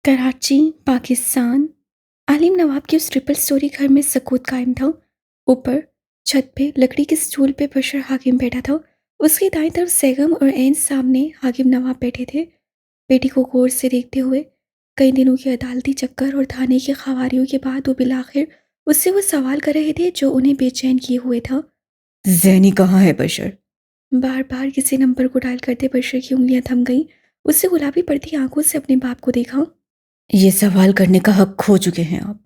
कराची, पाकिस्तान। आलिम नवाब की उस ट्रिपल स्टोरी घर में सकूत कायम था। ऊपर छत पे लकड़ी के स्टूल पे बशर हाकिम बैठा था। उसकी दाईं तरफ सैगम और एन सामने हाकिम नवाब बैठे थे, बेटी को गौर से देखते हुए। कई दिनों के अदालती चक्कर और थाने की खवारियों के बाद वो बिलाखिर उससे वो सवाल कर रहे थे जो उन्हें बेचैन किए हुए था। जैनी कहाँ है बशर? बार बार किसी नंबर को डायल करते बशर की उंगलियां थम गईं। उससे गुलाबी पड़ती आंखों से अपने बाप को देखा। ये सवाल करने का हक खो चुके हैं आप।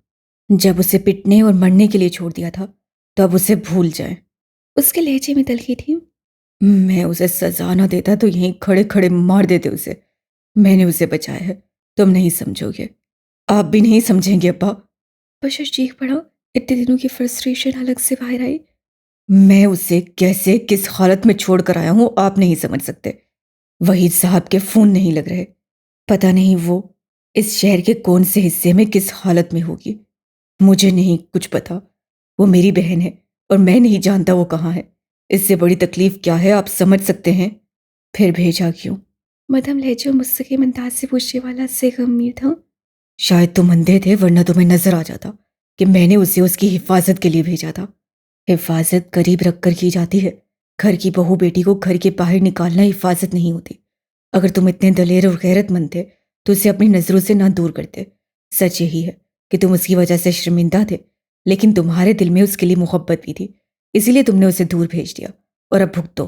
जब उसे पिटने और मरने के लिए छोड़ दिया था, तो अब उसे भूल जाएं। उसके लहजे में तलखी थी। मैं उसे सजा न देता तो यहीं खड़े खड़े मार देते उसे। मैंने उसे बचाया है। तुम नहीं समझोगे। आप भी नहीं समझेंगे अब्बा। बशर चीख पड़ा। इतने दिनों की फ्रस्ट्रेशन अलग से बाहर आई। मैं उसे कैसे किस हालत में छोड़ कर आया हूं आप नहीं समझ सकते। वहीद साहब के फोन नहीं लग रहे। पता नहीं वो इस शहर के कौन से हिस्से में किस हालत में होगी। मुझे नहीं कुछ पता। वो मेरी बहन है और मैं नहीं जानता वो कहाँ है। इससे बड़ी तकलीफ क्या है आप समझ सकते हैं। फिर भेजा क्यों? मध्यम लहजे और मुस्तकिम अंदाज से पूछने वाला से गंभीर था। शायद तुम अंधे थे, वरना तुम्हें नजर आ जाता कि मैंने उसे उसकी हिफाजत के लिए भेजा था। हिफाजत करीब रखकर की जाती है। घर की बहू बेटी को घर के बाहर निकालना हिफाजत नहीं होती। अगर तुम इतने दलेर और गैरतमंद थे तो उसे अपनी नजरों से ना दूर करते। सच यही है कि तुम उसकी वजह से शर्मिंदा थे, लेकिन तुम्हारे दिल में उसके लिए मोहब्बत भी थी। इसीलिए तुमने उसे दूर भेज दिया। और अब भुगतो।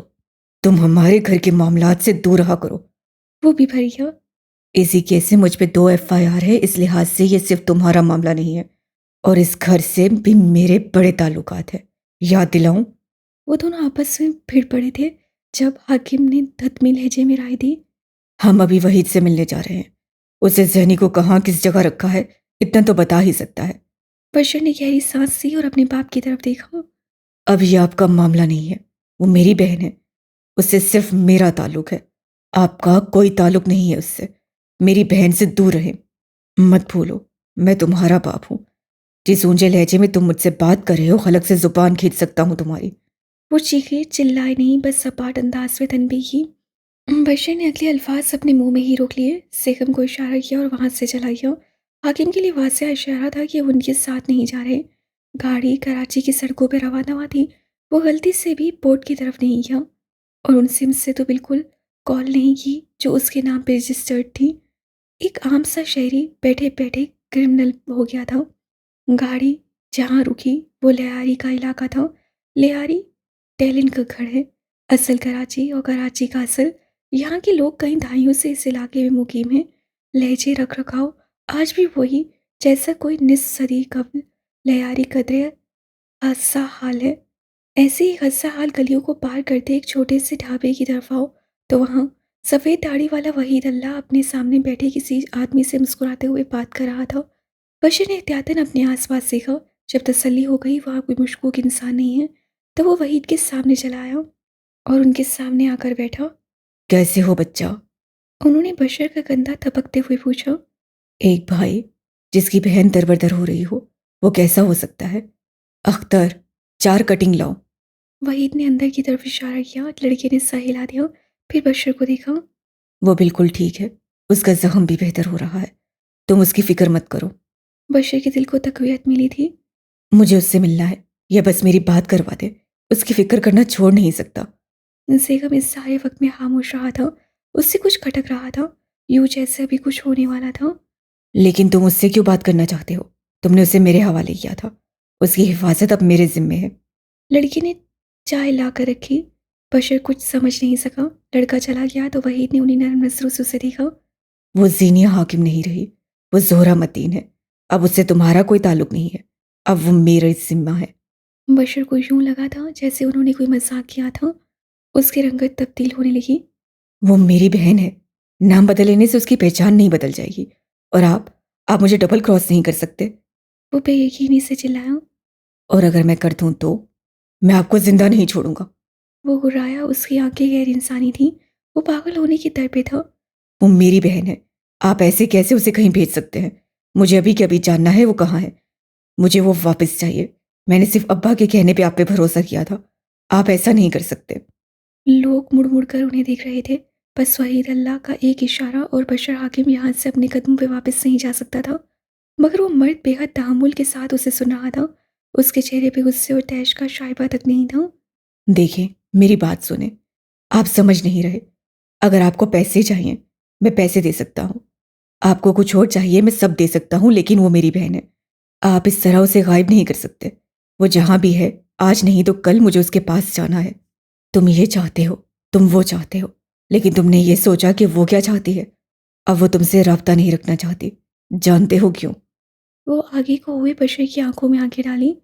तुम हमारे घर के मामलात से दूर रहा करो। वो भी भरिया। इसी केस से मुझ पे 2 FIR है। इस लिहाज से ये सिर्फ तुम्हारा मामला नहीं है, और इस घर से भी मेरे बड़े ताल्लुकात है। याद दिलाऊं? वो दोनों आपस में भिड़ पड़े थे जब हाकिम ने धत्मी लहजे में राय दी। हम अभी वहीद से मिलने जा रहे हैं। उसे जहनी को कहाँ किस जगह रखा है, इतना तो बता ही सकता है। बशर ने गहरी सांस ली और अपने बाप की तरफ देखा। अब ये आपका मामला नहीं है। वो मेरी बहन है। उससे सिर्फ मेरा ताल्लुक है। आपका कोई ताल्लुक नहीं है उससे। मेरी बहन से दूर रहे। मत भूलो, मैं तुम्हारा बाप हूं। जिस ऊंचे लहजे में तुम मुझसे बात कर रहे हो, खलक से जुबान खींच सकता हूं तुम्हारी। वो चीखे, चिल्लाए नहीं, बस सपाट अंदाज में तनबीह की। बशर ने अगले अल्फाज अपने मुंह में ही रोक लिए। सेगम को इशारा किया और वहां से चला गया। हाकिम के लिए वाज़ेह इशारा था कि वो उनके साथ नहीं जा रहे। गाड़ी कराची की सड़कों पर रवाना हुआ थी। वो गलती से भी पोर्ट की तरफ नहीं गया और उन सिम्स से तो बिल्कुल कॉल नहीं की जो उसके नाम पे रजिस्टर्ड थी। एक आम सा शहरी बैठे बैठे क्रिमिनल हो गया था। गाड़ी जहाँ रुकी वो लियारी का इलाका था। लियारी टैलेंट का घर है। असल कराची और कराची का असल। यहाँ के लोग कई दहाइयों से इस इलाके में मुकीम हैं। लहजे रख रखाव आज भी वही, जैसा कोई निस सदी कबल लियारी कदरे हस्सा हाल है। ऐसे ही हस्सा हाल गलियों को पार करते एक छोटे से ढाबे की तरफ आओ तो वहाँ सफ़ेद दाढ़ी वाला वहीद अल्लाह अपने सामने बैठे किसी आदमी से मुस्कुराते हुए बात कर रहा था। बशीर ने एहतियातन अपने आसपास देखा। जब तसल्ली हो गई वहाँ कोई मशकूक इंसान नहीं है, तो वो वहीद के सामने चला आया और उनके सामने आकर बैठा। कैसे हो बच्चा? उन्होंने बशर का कंधा थपकते हुए पूछा। एक भाई जिसकी बहन दरबदर हो रही हो, वो कैसा हो सकता है? अख्तर, 4 कटिंग लाओ। वहीद ने अंदर की तरफ इशारा किया। लड़के ने सर हिला दिया, फिर बशर को देखा। वो बिल्कुल ठीक है। उसका जख्म भी बेहतर हो रहा है। तुम उसकी फिक्र मत करो। बशर के दिल को तकवीत मिली थी। मुझे उससे मिलना है। यह बस मेरी बात करवा दे। उसकी फिक्र करना छोड़ नहीं सकता। सेगम इस सारे वक्त में खामोश रहा था। उससे कुछ खटक रहा था, यूं जैसे अभी कुछ होने वाला था। लेकिन तुम उससे क्यों बात करना चाहते हो? तुमने उसे मेरे हवाले किया था। उसकी हिफाजत अब मेरे जिम्मे है। लड़की ने चाय ला कर रखी। बशर कुछ समझ नहीं सका। लड़का चला गया तो वहीद ने उन्हें नरम नजरों से उसे देखा। वो जीनिया हाकिम नहीं रही। वो जोहरा मतीन है। अब उससे तुम्हारा कोई ताल्लुक नहीं है। अब वो मेरा जिम्मा है। बशर को यूं लगा था जैसे उन्होंने कोई मजाक किया था। उसकी रंगत तब्दील होने लगी। वो मेरी बहन है। नाम बदल लेने से उसकी पहचान नहीं बदल जाएगी। और आप मुझे डबल क्रॉस नहीं कर सकते। वो बेयकीनी से चिल्लाया। और अगर मैं कर दूं तो मैं आपको जिंदा नहीं छोड़ूंगा। वो गुर्राया। उसकी आंखें गैर इंसानी थी। वो पागल होने की दर पे था। वो मेरी बहन है। आप ऐसे कैसे उसे कहीं भेज सकते हैं? मुझे अभी के अभी जानना है वो कहाँ है। मुझे वो वापस चाहिए। मैंने सिर्फ अब्बा के कहने पे आप पे भरोसा किया था। आप ऐसा नहीं कर सकते। लोग मुड़ मुड़ कर उन्हें देख रहे थे। बस वहीद अल्लाह का एक इशारा और बशर हाकिम यहाँ से अपने कदमों पे वापस नहीं जा सकता था। मगर वो मर्द बेहद तहम्मुल के साथ उसे सुन रहा था। उसके चेहरे पे गुस्से और तैश का शाइबा तक नहीं था। देखिए, मेरी बात सुने। आप समझ नहीं रहे। अगर आपको पैसे चाहिए, मैं पैसे दे सकता हूँ। आपको कुछ और चाहिए, मैं सब दे सकता हूँ, लेकिन वो मेरी बहन है। आप इस तरह उसे गायब नहीं कर सकते। वो जहाँ भी है, आज नहीं तो कल मुझे उसके पास जाना है। तुम ये चाहते हो, तुम वो चाहते हो, लेकिन तुमने ये सोचा कि वो क्या चाहती है। अब वो तुमसे राब्ता नहीं रखना चाहती। जानते हो क्यों? वो आगे को हुए बशर की आंखों में आंखें डाली।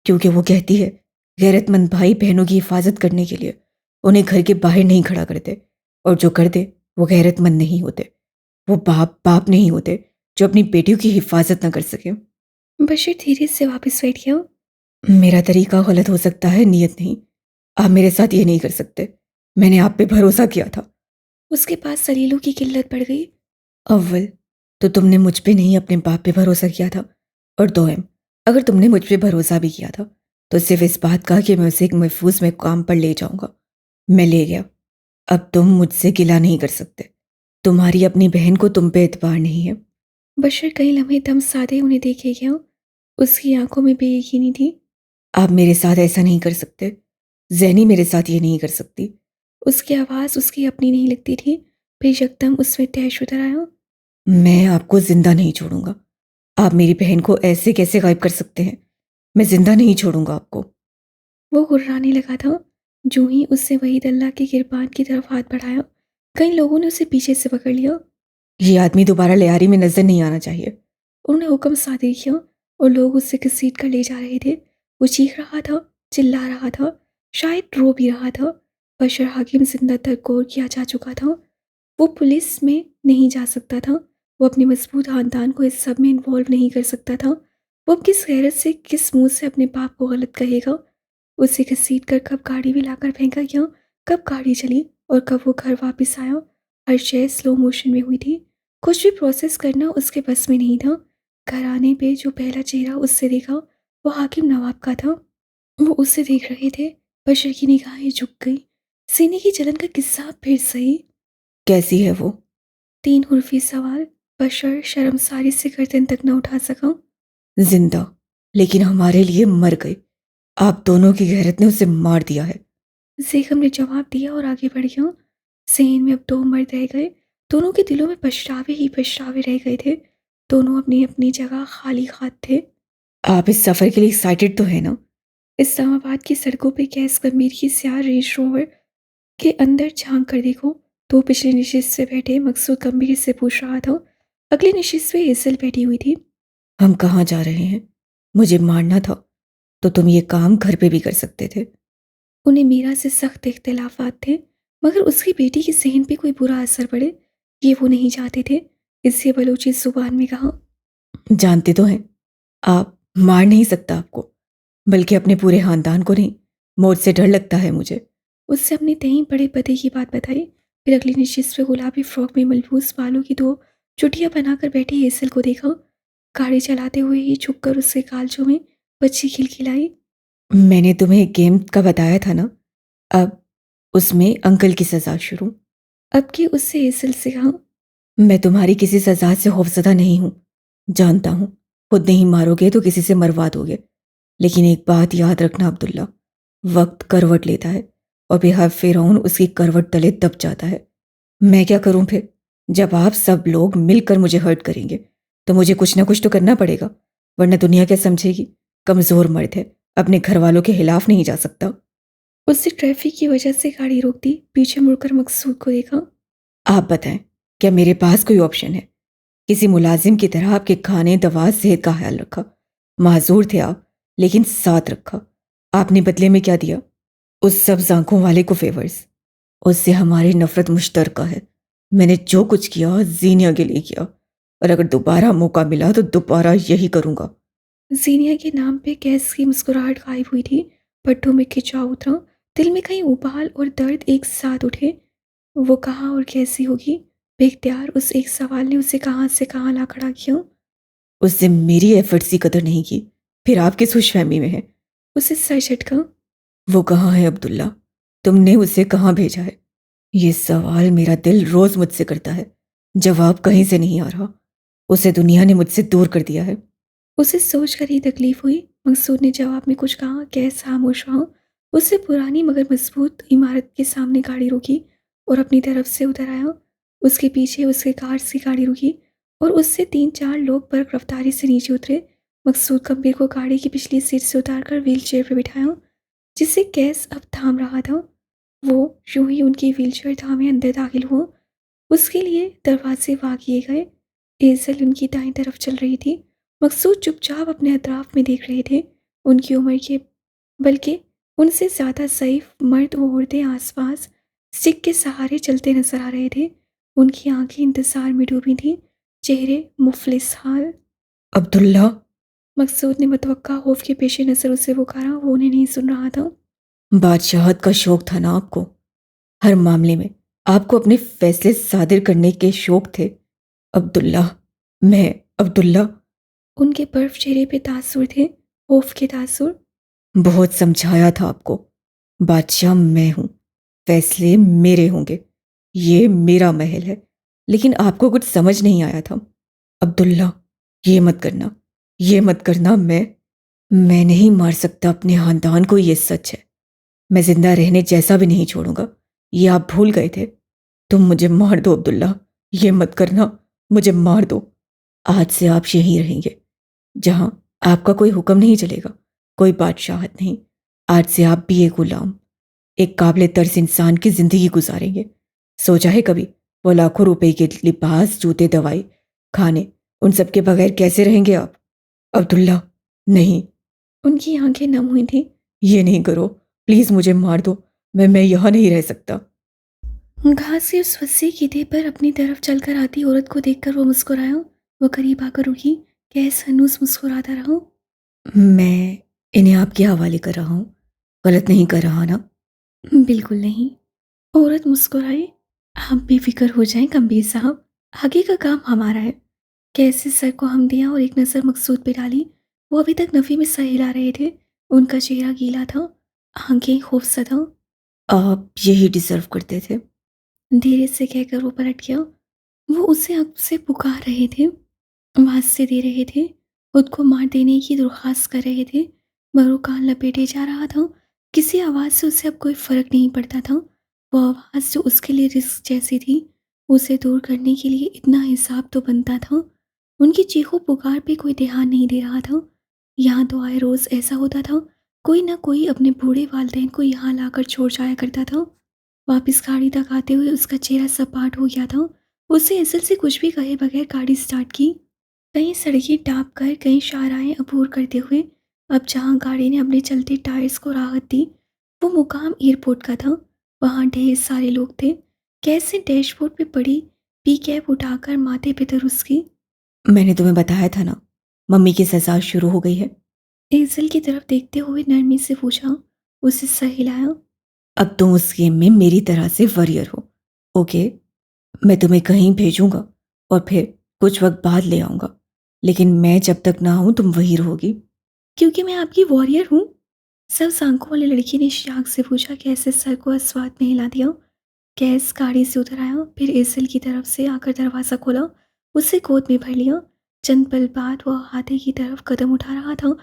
क्योंकि वो कहती है, गैरतमंद भाई बहनों की हिफाजत करने के लिए उन्हें घर के बाहर नहीं खड़ा करते, और जो करते वो गैरतमंद नहीं होते। वो बाप बाप नहीं होते जो अपनी बेटियों की हिफाजत न कर सके। बशर धीरे से वापस बैठ गया। मेरा तरीका गलत हो सकता है, नियत नहीं। आप मेरे साथ ये नहीं कर सकते। मैंने आप पे भरोसा किया था। उसके पास सलीलों की किल्लत बढ़ गई। अव्वल तो तुमने मुझ पे नहीं अपने बाप पे भरोसा किया था, और दोहम, अगर तुमने मुझ पे भरोसा भी किया था तो सिर्फ इस बात का कि मैं उसे एक महफूज में काम पर ले जाऊंगा। मैं ले गया। अब तुम मुझसे गिला नहीं कर सकते। तुम्हारी अपनी बहन को तुम पे एतबार नहीं है। बशर कई लम्हे दम साधे उन्हें देखे गया। उसकी आंखों में बेयकीनी थी। आप मेरे साथ ऐसा नहीं कर सकते। जैनी मेरे साथ ये नहीं कर सकती। उसकी आवाज़ उसकी अपनी नहीं लगती थी। फिर यकदम उसमें तैश उतर आया। मैं आपको जिंदा नहीं छोड़ूंगा। आप मेरी बहन को ऐसे कैसे गायब कर सकते हैं? मैं जिंदा नहीं छोड़ूंगा आपको। वो गुर्राने लगा था। जो ही उससे वहीद अल्लाह के गिरबान की तरफ हाथ बढ़ाया, कई लोगों ने उसे पीछे से पकड़ लिया। ये आदमी दोबारा लियारी में नजर नहीं आना चाहिए। उन्होंने हुक्म सादिर किया और लोग उससे घसीट कर ले जा रहे थे। वो चीख रहा था, चिल्ला रहा था, शायद रो भी रहा था। बशर हाकिम जिंदा दरकोर किया जा चुका था। वो पुलिस में नहीं जा सकता था। वो अपने मजबूत खानदान को इस सब में इन्वॉल्व नहीं कर सकता था। वो अब किस गैरत से, किस मुंह से अपने बाप को गलत कहेगा। उसे घसीट कर कब गाड़ी में लाकर फेंका गया, कब गाड़ी चली और कब वो घर वापस आया, हर शय स्लो मोशन में हुई थी। कुछ भी प्रोसेस करना उसके बस में नहीं था। घर आने पे जो पहला चेहरा उससे देखा वो हाकिम नवाब का था। वो उसे देख रहे थे। बशर की निगाहें झुक गई। सीने की जलन का किस्सा फिर सही। कैसी है वो? 3 हुर्फी सवाल। बशर शर्मसारी से गर्दन तक न उठा सका। जिंदा, लेकिन हमारे लिए मर गई। आप दोनों की गैरत ने उसे मार दिया है। ज़ेगम ने जवाब दिया और आगे बढ़ गया। सेन में अब 2 मर्द रह गए। दोनों के दिलों में पछतावे ही पछतावे रह गए थे। दोनों अपनी अपनी जगह खाली हाथ थे। आप इस सफर के लिए एक्साइटेड तो है ना? इस्लामाबाद की सड़कों पे गैस गंभीर की स्याह रेंज रोवर के अंदर झांक कर देखो। 2 पिछले नशिस्त से बैठे मकसूद गंभीर से पूछ रहा था। अगली नशिस्त पे हेसल बैठी हुई थी। हम कहाँ जा रहे हैं? मुझे मारना था तो तुम ये काम घर पे भी कर सकते थे। उन्हें मीरा से सख्त इख्तिलाफात थे, मगर उसकी बेटी की सेहन पे कोई बुरा असर पड़े ये वो नहीं चाहते थे। इससे बलूची जुबान में कहा। जानते तो हैं, आप मार नहीं सकता आपको, बल्कि अपने पूरे खानदान को नहीं। मौत से डर लगता है मुझे। उससे अपने तहीं बड़े पते की बात बताई। फिर अगली नशिस्त पे गुलाबी फ्रॉक में मलबूस बालों की 2 चुटियां बनाकर बैठी हेसल को देखा। गाड़ी चलाते हुए ही झुककर उसके कालचों में बच्ची खिलखिलाई। मैंने तुम्हें एक गेम का बताया था ना, अब उसमें अंकल की सजा शुरू। अब कि उससे हेसल से कहा। मैं तुम्हारी किसी सजा से खौफजदा नहीं हूं। जानता हूं, खुद नहीं मारोगे तो किसी से मरवा दोगे। लेकिन एक बात याद रखना अब्दुल्ला, वक्त करवट लेता है और बेहद फिरौन उसकी करवट तले दब जाता है। मैं क्या करूं फिर? जब आप सब लोग मिलकर मुझे हर्ट करेंगे तो मुझे कुछ ना कुछ तो करना पड़ेगा, वरना दुनिया क्या समझेगी? कमजोर मर्द है, अपने घर वालों के खिलाफ नहीं जा सकता। उससे ट्रैफिक की वजह से गाड़ी रोक दी। पीछे मुड़कर मकसूद को देखा। आप बताएं, क्या मेरे पास कोई ऑप्शन है? किसी मुलाजिम की तरह आपके खाने, दवा, सेहत का ख्याल रखा। माजूर थे आप, लेकिन साथ रखा। आपने बदले में क्या दिया? उस सब आंखों वाले को फेवर्स। उससे हमारी नफरत मुश्तरका है। मैंने जो कुछ किया जीनिया के लिए किया, और अगर दोबारा मौका मिला तो दोबारा यही करूंगा। जीनिया के नाम पे गैस की मुस्कुराहट गायब हुई थी। पट्टों में खिंचाव उतरा। दिल में कहीं उबाल और दर्द एक साथ उठे। वो कहाँ और कैसी होगी? बेख्तियार उस एक सवाल ने उसे कहाँ से कहाँ ला खड़ा किया। उससे मेरी एफर्ट्स की कदर नहीं की, फिर आप किस खुशफहमी में है? उसे सर झटका। वो कहाँ है अब्दुल्ला? तुमने उसे कहाँ भेजा है? ये सवाल मेरा दिल रोज मुझसे करता है। जवाब कहीं से नहीं आ रहा। उसे दुनिया ने मुझसे दूर कर दिया है। उसे सोचकर ही तकलीफ हुई। मकसूद ने जवाब में कुछ कहा। कैस खामोश रहा। उससे पुरानी मगर मजबूत इमारत के सामने गाड़ी रोकी और अपनी तरफ से उतर आया। उसके पीछे उसके कार से गाड़ी रुकी और उससे 3-4 लोग बर्फ रफ्तारी से नीचे उतरे। मकसूद गंभीर को गाड़ी की पिछली सीट से उतारकर व्हील चेयर पर बिठाया, जिसे कैस अब थाम रहा था। वो यूं ही उनकी व्हीलचेयर थामे अंदर दाखिल हुआ। उसके लिए दरवाजे वार किए गए। एजल उनकी दाईं तरफ चल रही थी। मकसूद चुपचाप अपने अतराफ में देख रहे थे। उनकी उम्र के बल्कि उनसे ज़्यादा ज़ईफ मर्द व औरतें आसपास स्टिक के सहारे चलते नजर आ रहे थे। उनकी आंखें इंतजार में डूबी थीं, चेहरे मुफलिस हाल। अब्दुल्ला। मकसूद ने मतवक्का खौफ के पेश नज़र उसे पुकारा। वो उन्हें नहीं सुन रहा था। बादशाहत का शौक था ना आपको। हर मामले में आपको अपने फैसले सादिर करने के शौक थे। अब्दुल्ला। मैं अब्दुल्ला। उनके बर्फ चेहरे पे तासुर थे, खौफ के तासुर। बहुत समझाया था आपको। बादशाह मैं हूं। फैसले मेरे होंगे। ये मेरा महल है। लेकिन आपको कुछ समझ नहीं आया था। अब्दुल्ला, ये मत करना। ये मत करना। मैं नहीं मार सकता अपने खानदान को, ये सच है। मैं जिंदा रहने जैसा भी नहीं छोड़ूंगा। ये आप भूल गए थे। तुम मुझे मार दो अब्दुल्ला। ये मत करना। मुझे मार दो। आज से आप यहीं रहेंगे, जहां आपका कोई हुक्म नहीं चलेगा, कोई बादशाहत नहीं। आज से आप भी एक गुलाम, एक काबिल तर्स इंसान की जिंदगी गुजारेंगे। सोचा है कभी वो लाखों रुपए के लिबास, जूते, दवाई, खाने, उन सब के बगैर कैसे रहेंगे आप? अब्दुल्ला, नहीं। उनकी आंखें नम हुई थीं। ये नहीं करो। प्लीज मुझे मार दो। मैं यहाँ नहीं रह सकता। घास से उस वसी गीधे पर अपनी तरफ चलकर आती औरत को देखकर वो मुस्कुराया। वो करीब आकर रुकी। कैस हनूस मुस्कुराता रहा। मैं इन्हें आपके हवाले कर रहा हूँ। गलत नहीं कर रहा ना? बिल्कुल नहीं। औरत मुस्कुराई। आप बेफिक्र हो जाएं गंभीर साहब, आगे का काम हमारा है। कैसे सर को हम दिया और एक नज़र मकसूद पे डाली। वो अभी तक नफ़ी में सर हिला रहे थे। उनका चेहरा गीला था, आंखें खौफसदा। आप यही डिजर्व करते थे। धीरे से कहकर वो पलट गया। वो उसे अब से पुकार रहे थे, वास्ते दे रहे थे, खुद को मार देने की दरख्वास्त कर रहे थे, मगर वो कान लपेटे जा रहा था। किसी आवाज़ से उसे अब कोई फ़र्क नहीं पड़ता था। वो आवाज़ जो उसके लिए रिस्क जैसी थी, उसे दूर करने के लिए इतना हिसाब तो बनता था। उनकी चीखों पुकार पे कोई ध्यान नहीं दे रहा था। यहाँ तो आए रोज़ ऐसा होता था, कोई ना कोई अपने बूढ़े वालिदैन को यहाँ लाकर छोड़ जाया करता था। वापस गाड़ी तक आते हुए उसका चेहरा सपाट हो गया था। उसने असल से कुछ भी कहे बगैर गाड़ी स्टार्ट की। कई सड़कें टाप कर, कई शाहराहें अबूर करते हुए अब जहां गाड़ी ने अपने चलते टायर्स को राहत दी, वो मुकाम एयरपोर्ट का था। वहां ढेर सारे लोग थे। कैसे डैशबोर्ड पे पड़ी पी कैप उठाकर माथे पे धर उसकी। मैंने तुम्हें बताया था ना, मम्मी की सजा शुरू हो गई है। एजल की तरफ देखते हुए नरमी से पूछा। उसे सर हिलाया। अब तुम उस गेम में मेरी तरह से वॉरियर हो। ओके। मैं तुम्हें कहीं भेजूंगा और फिर कुछ वक्त बाद ले आऊंगा, लेकिन मैं जब तक ना आऊं तुम वहीं रहोगी। क्योंकि मैं आपकी वॉरियर हूँ। सब आंखों वाली लड़की ने शाख से पूछा। कैसे सर को अस्वाद में हिला दिया। कैस गाड़ी से उतर आया, फिर एसल की तरफ से आकर दरवाज़ा खोला, उसे गोद में भर लिया। चंद पल बाद वह हाथे की तरफ कदम उठा रहा था,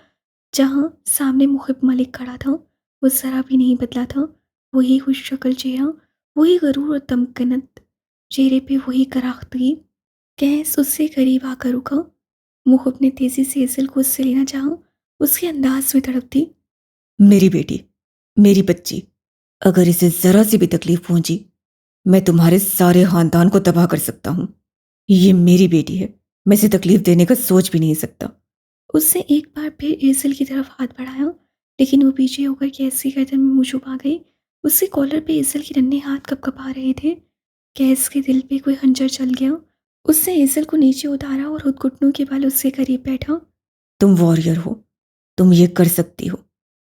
जहां सामने मुहिब मलिक खड़ा था। वो जरा भी नहीं बदला था। वही खुश शक्ल चेहरा, वही गरूर और तमकनत चेहरे पे, वही कराख्तगी। कैस उससे करीब आकर रुका। मुहिब ने तेजी से एसल को उससे लेना चाहा। उसके अंदाज में तड़प थी। मेरी बेटी, मेरी बच्ची, अगर इसे जरा सी भी तकलीफ पहुंची, मैं तुम्हारे सारे खानदान को तबाह कर सकता हूं। ये मेरी बेटी है। मैं इसे तकलीफ देने का सोच भी नहीं सकता। उसने एक बार फिर एजल की तरफ हाथ बढ़ाया, लेकिन वो पीछे होकर कैस की गर्दन में मुंह छुपा गई। उसके कॉलर पे एजल के नन्हे हाथ कपकपा रहे थे। कैस के दिल पे कोई खंजर चल गया। उसने एजल को नीचे उतारा और खुद घुटनों के बल उसके करीब बैठा। तुम वॉरियर हो। तुम ये कर सकती हो।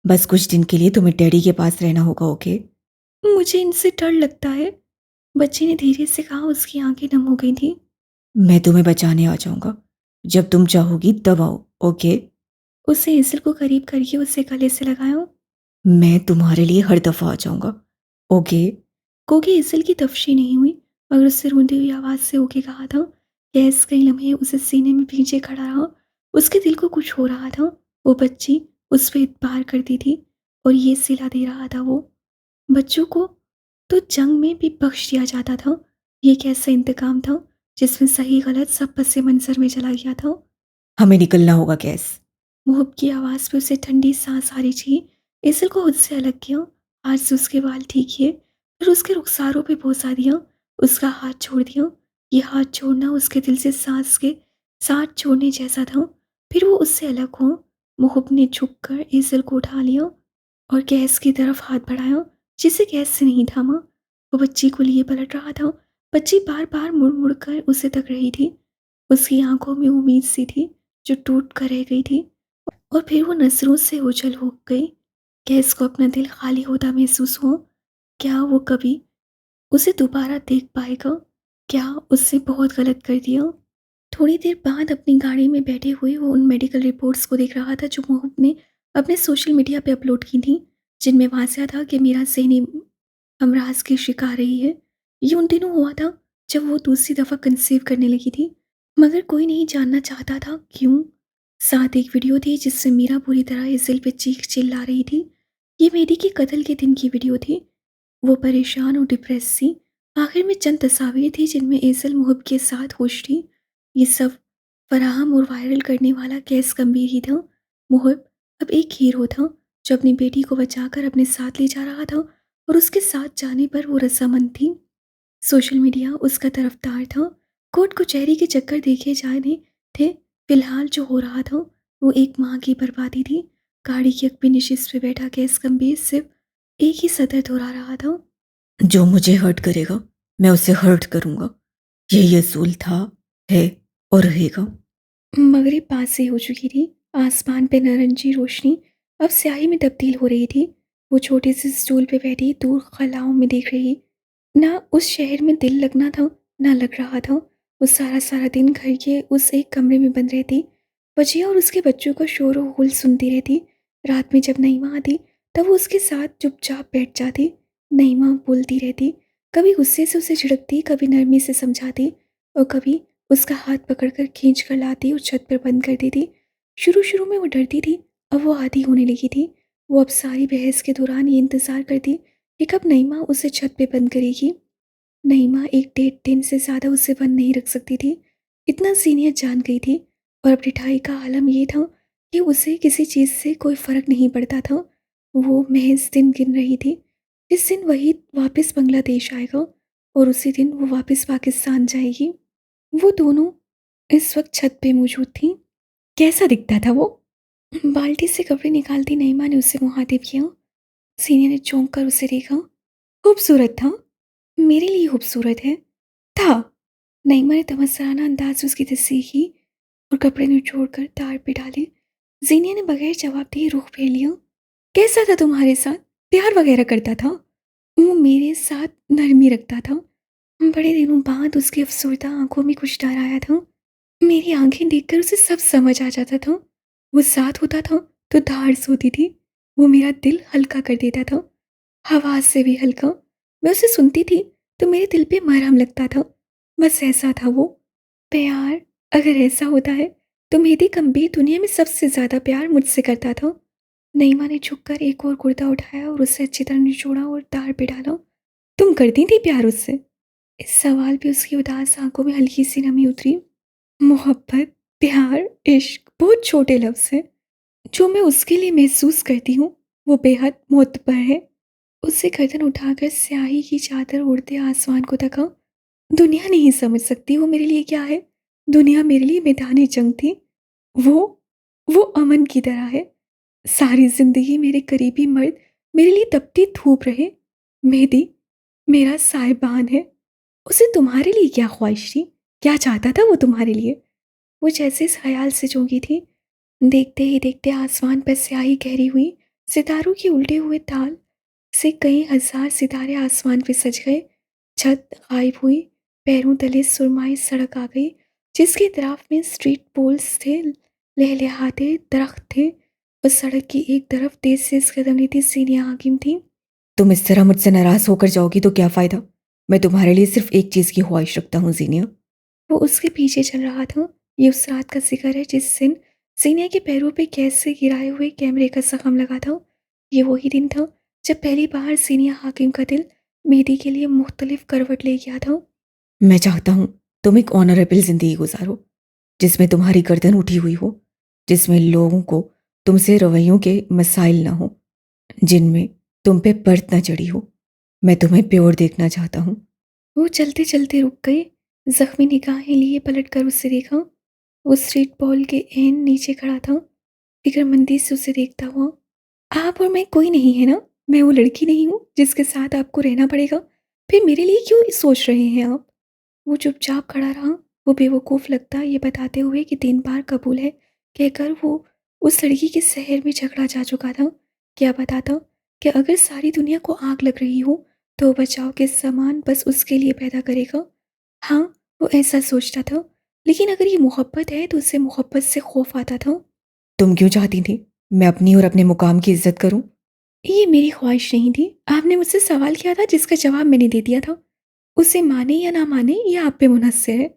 बस कुछ दिन के लिए तुम्हें डैडी के पास रहना होगा। ओके? मुझे इनसे डर लगता है, बच्चे ने धीरे से कहा। उसकी आंखें नम हो गई थी। मैं तुम्हें बचाने आ जाऊंगा। जब तुम चाहोगी तब आओ। ओके? उसने एजल को करीब करके उसे गले से लगाया। मैं तुम्हारे लिए हर दफा आ जाऊंगा। ओके? कोकी इसल की तफ्शी नहीं हुई, मगर उससे रोंदी हुई आवाज़ से ओके कहा था। गैस कई लम्हे उसे सीने में पीछे खड़ा रहा। उसके दिल को कुछ हो रहा था। वो बच्ची उस पे इतबार करती थी और ये सिला दे रहा था वो। बच्चों को तो जंग में भी बख्श दिया जाता था। ये कैसा इंतकाम था जिसमें सही गलत सब पसे मंजर में चला गया था। हमें निकलना होगा गैस। मुहब की आवाज़ पे उसे ठंडी सांस आ रही थी। इसल को खुद से अलग किया, हाथ से उसके बाल ठीक किए, फिर उसके रुखसारों पे बोसा दिया, उसका हाथ छोड़ दिया। ये हाथ छोड़ना उसके दिल से सांस के साथ छोड़ने जैसा था। फिर वो उससे अलग हो। मुहब ने झुक कर इसल को उठा लिया और गैस की तरफ हाथ बढ़ाया, जिसे गैस से नहीं थामा। वो बच्ची को लिए पलट रहा था। बच्ची बार बार मुड़ मुड़ कर उसे तक रही थी। उसकी आंखों में उम्मीद सी थी जो टूट कर रह गई थी और फिर वो नज़रों से ओझल हो गई। गैस को अपना दिल खाली होता महसूस हुआ। क्या वो कभी उसे दोबारा देख पाएगा? क्या उससे बहुत गलत कर दिया? थोड़ी देर बाद अपनी गाड़ी में बैठे हुए वो उन मेडिकल रिपोर्ट्स को देख रहा था जो मोहब ने अपने सोशल मीडिया पे अपलोड की थी, जिनमें वाज़ह था कि मीरा ज़हनी अमराज की शिकार रही है। ये उन दिनों हुआ था जब वो दूसरी दफ़ा कंसीव करने लगी थी, मगर कोई नहीं जानना चाहता था क्यों। साथ एक वीडियो थी जिससे मीरा पूरी तरह इज़िल पे चीख चिल्ला रही थी। ये मेरी के कत्ल के दिन की वीडियो थी। वो परेशान और डिप्रेस सी। आखिर में चंद तस्वीरें थी जिनमें एज़ल मुहब के साथ खुश थी। ये सब फराहम और वायरल करने वाला कैस गंभीर ही था। मुहब अब एक हीरो था जो अपनी बेटी को बचाकर अपने साथ ले जा रहा था और उसके साथ जाने पर वो रजामंद थी। सोशल मीडिया उसका तरफदार था। कोर्ट कचहरी के चक्कर देखे जाने थे। फिलहाल जो हो रहा था वो एक माँ की बर्बादी थी। गाड़ी की अगली नशिस्त पे बैठा कैस गंभीर सिर्फ एक ही सतर दोहरा रहा था। जो मुझे हर्ट करेगा, मैं उसे हर्ट करूँगा। यही असूल था, है और रहेगा। मगरिब पास से हो चुकी थी। आसमान पे नारंगी रोशनी अब स्याही में तब्दील हो रही थी। वो छोटे से स्टूल पे बैठी दूर खलाओं में देख रही। ना उस शहर में दिल लगना था, ना लग रहा था। वो सारा सारा दिन घर के उस एक कमरे में बंद रहती। वजिया और उसके बच्चों का शोर और गुल सुनती रहती। रात में जब नईमा आती तब वो उसके साथ चुपचाप बैठ जाती। नईमा बोलती रहती, कभी गुस्से से उसे झिड़कती, कभी नरमी से समझाती और कभी उसका हाथ पकड़कर खींच कर लाती और छत पर बंद कर देती। शुरू शुरू में वो डरती थी, अब वो आदी होने लगी थी। वो अब सारी बहस के दौरान ये इंतज़ार करती कि कब नईमा उसे छत पे बंद करेगी। नईमा एक 1.5 दिन से ज़्यादा उसे बंद नहीं रख सकती थी। इतना सीनियत जान गई थी और अब रिठाई का आलम ये था कि उसे किसी चीज़ से कोई फ़र्क नहीं पड़ता था। वो महज दिन गिन रही थी। जिस दिन वही वापस बांग्लादेश आएगा और उसी दिन वो वापस पाकिस्तान जाएगी। वो दोनों इस वक्त छत पे मौजूद थी। कैसा दिखता था वो? बाल्टी से कपड़े निकालती नईमा ने उससे मुखातिब किया। सीनियर ने चौंक कर उसे देखा। खूबसूरत था। मेरे लिए खूबसूरत है। था। नईमा ने तमस्साना अंदाज से उसकी तस्दीक की और कपड़े निचोड़ कर तार पे डाले। जीनिया ने बगैर जवाब दिए रुख फेर लिया। कैसा था तुम्हारे साथ? प्यार वगैरह करता था? वो मेरे साथ नरमी रखता था। बड़े दिनों बाद उसकी अफसरदा आंखों में कुछ डर आया था। मेरी आंखें देखकर उसे सब समझ आ जाता था। वो साथ होता था तो धाड़स होती थी। वो मेरा दिल हल्का कर देता था, आवाज से भी हल्का। मैं उसे सुनती थी तो मेरे दिल पे मरहम लगता था। बस ऐसा था वो प्यार। अगर ऐसा होता है तो मेहदी कम्बीर दुनिया में सबसे ज्यादा प्यार मुझसे करता था। नईमा ने झुककर एक और कुर्ता उठाया और उसे अच्छी तरह निचोड़ा और तार पे डाला। तुम करती थी प्यार उससे? इस सवाल पे उसकी उदास आंखों में हल्की सी नमी उतरी। मोहब्बत, प्यार, इश्क बहुत छोटे लफ्ज़ हैं। जो मैं उसके लिए महसूस करती हूँ वो बेहद मोतबर है। उससे गर्दन उठाकर स्याही की चादर उड़ते आसमान को तका। दुनिया नहीं समझ सकती वो मेरे लिए क्या है। दुनिया मेरे लिए मैदानी जंग थी। वो वो अमन की तरह है। सारी जिंदगी मेरे करीबी मर्द मेरे लिए तपती धूप रहे। मेहदी मेरा साहिबान है। उसे तुम्हारे लिए क्या ख्वाहिश थी? क्या चाहता था वो तुम्हारे लिए? वो जैसे इस ख्याल से चौंकी थी। देखते ही देखते आसमान पर स्याही गहरी हुई। सितारों के उल्टे हुए ताल से कई हजार सितारे आसमान पे सज गए। छत गायब हुई। पैरों तले सुरमाई सड़क आ गई जिसके इतराफ में स्ट्रीट पोल्स थे, लहलहाते दरख्त थे और सड़क की एक तरफ तेज तेज कदम लेती सीढ़ियाँ हाकिम थी। तुम इस तरह मुझसे नाराज होकर जाओगी तो क्या फ़ायदा? मैं तुम्हारे लिए सिर्फ एक चीज़ की ख्वाहिश रखता हूँ ज़ीनिया। वो उसके पीछे चल रहा था। ये उस रात का ज़िक्र है जिस दिन ज़ीनिया के पैरों पे गैस से गिराए हुए कैमरे का ज़ख़म लगा था। ये वही दिन था जब पहली बार ज़ीनिया हाकिम का दिल मेहदी के लिए मुख्तलिफ करवट ले गया था। मैं चाहता हूँ तुम एक ऑनरेबल ज़िंदगी गुजारो, जिसमें तुम्हारी गर्दन उठी हुई हो, जिसमें लोगों को तुमसे रवैयों के मसाइल ना हो, जिनमें तुम पे परत ना चढ़ी हो। मैं तुम्हें प्योर देखना चाहता हूँ। वो चलते-चलते रुक गए, ज़ख्मी निगाहें लिए पलटकर उसे देखा। वो स्ट्रीट बॉल के ऐन नीचे खड़ा था, फ़िक्रमंदी से उसे देखता हुआ। आप और मैं कोई नहीं है ना? मैं वो लड़की नहीं हूँ जिसके साथ आपको रहना पड़ेगा। फिर मेरे लिए क्यों सोच रहे हैं आप? वो चुपचाप खड़ा रहा, वो बेवकूफ़ लगता ये बताते हुए कि 3 बार कबूल है, कहकर वो उस लड़की के शहर में झगड़ा जा चुका था। क्या बताता कि अगर सारी दुनिया को आग लग रही हो, तो बचाव के सामान बस उसके लिए पैदा करेगा। हाँ, वो ऐसा सोचता था, लेकिन अगर ये मोहब्बत है तो उसे मोहब्बत से खौफ आता था। तुम क्यों चाहती थी मैं अपनी और अपने मुकाम की इज्जत करूं? ये मेरी ख्वाहिश नहीं थी, आपने मुझसे सवाल किया था जिसका जवाब मैंने दे दिया था। उसे माने या ना माने ये आप पे मुनहस्सिर है।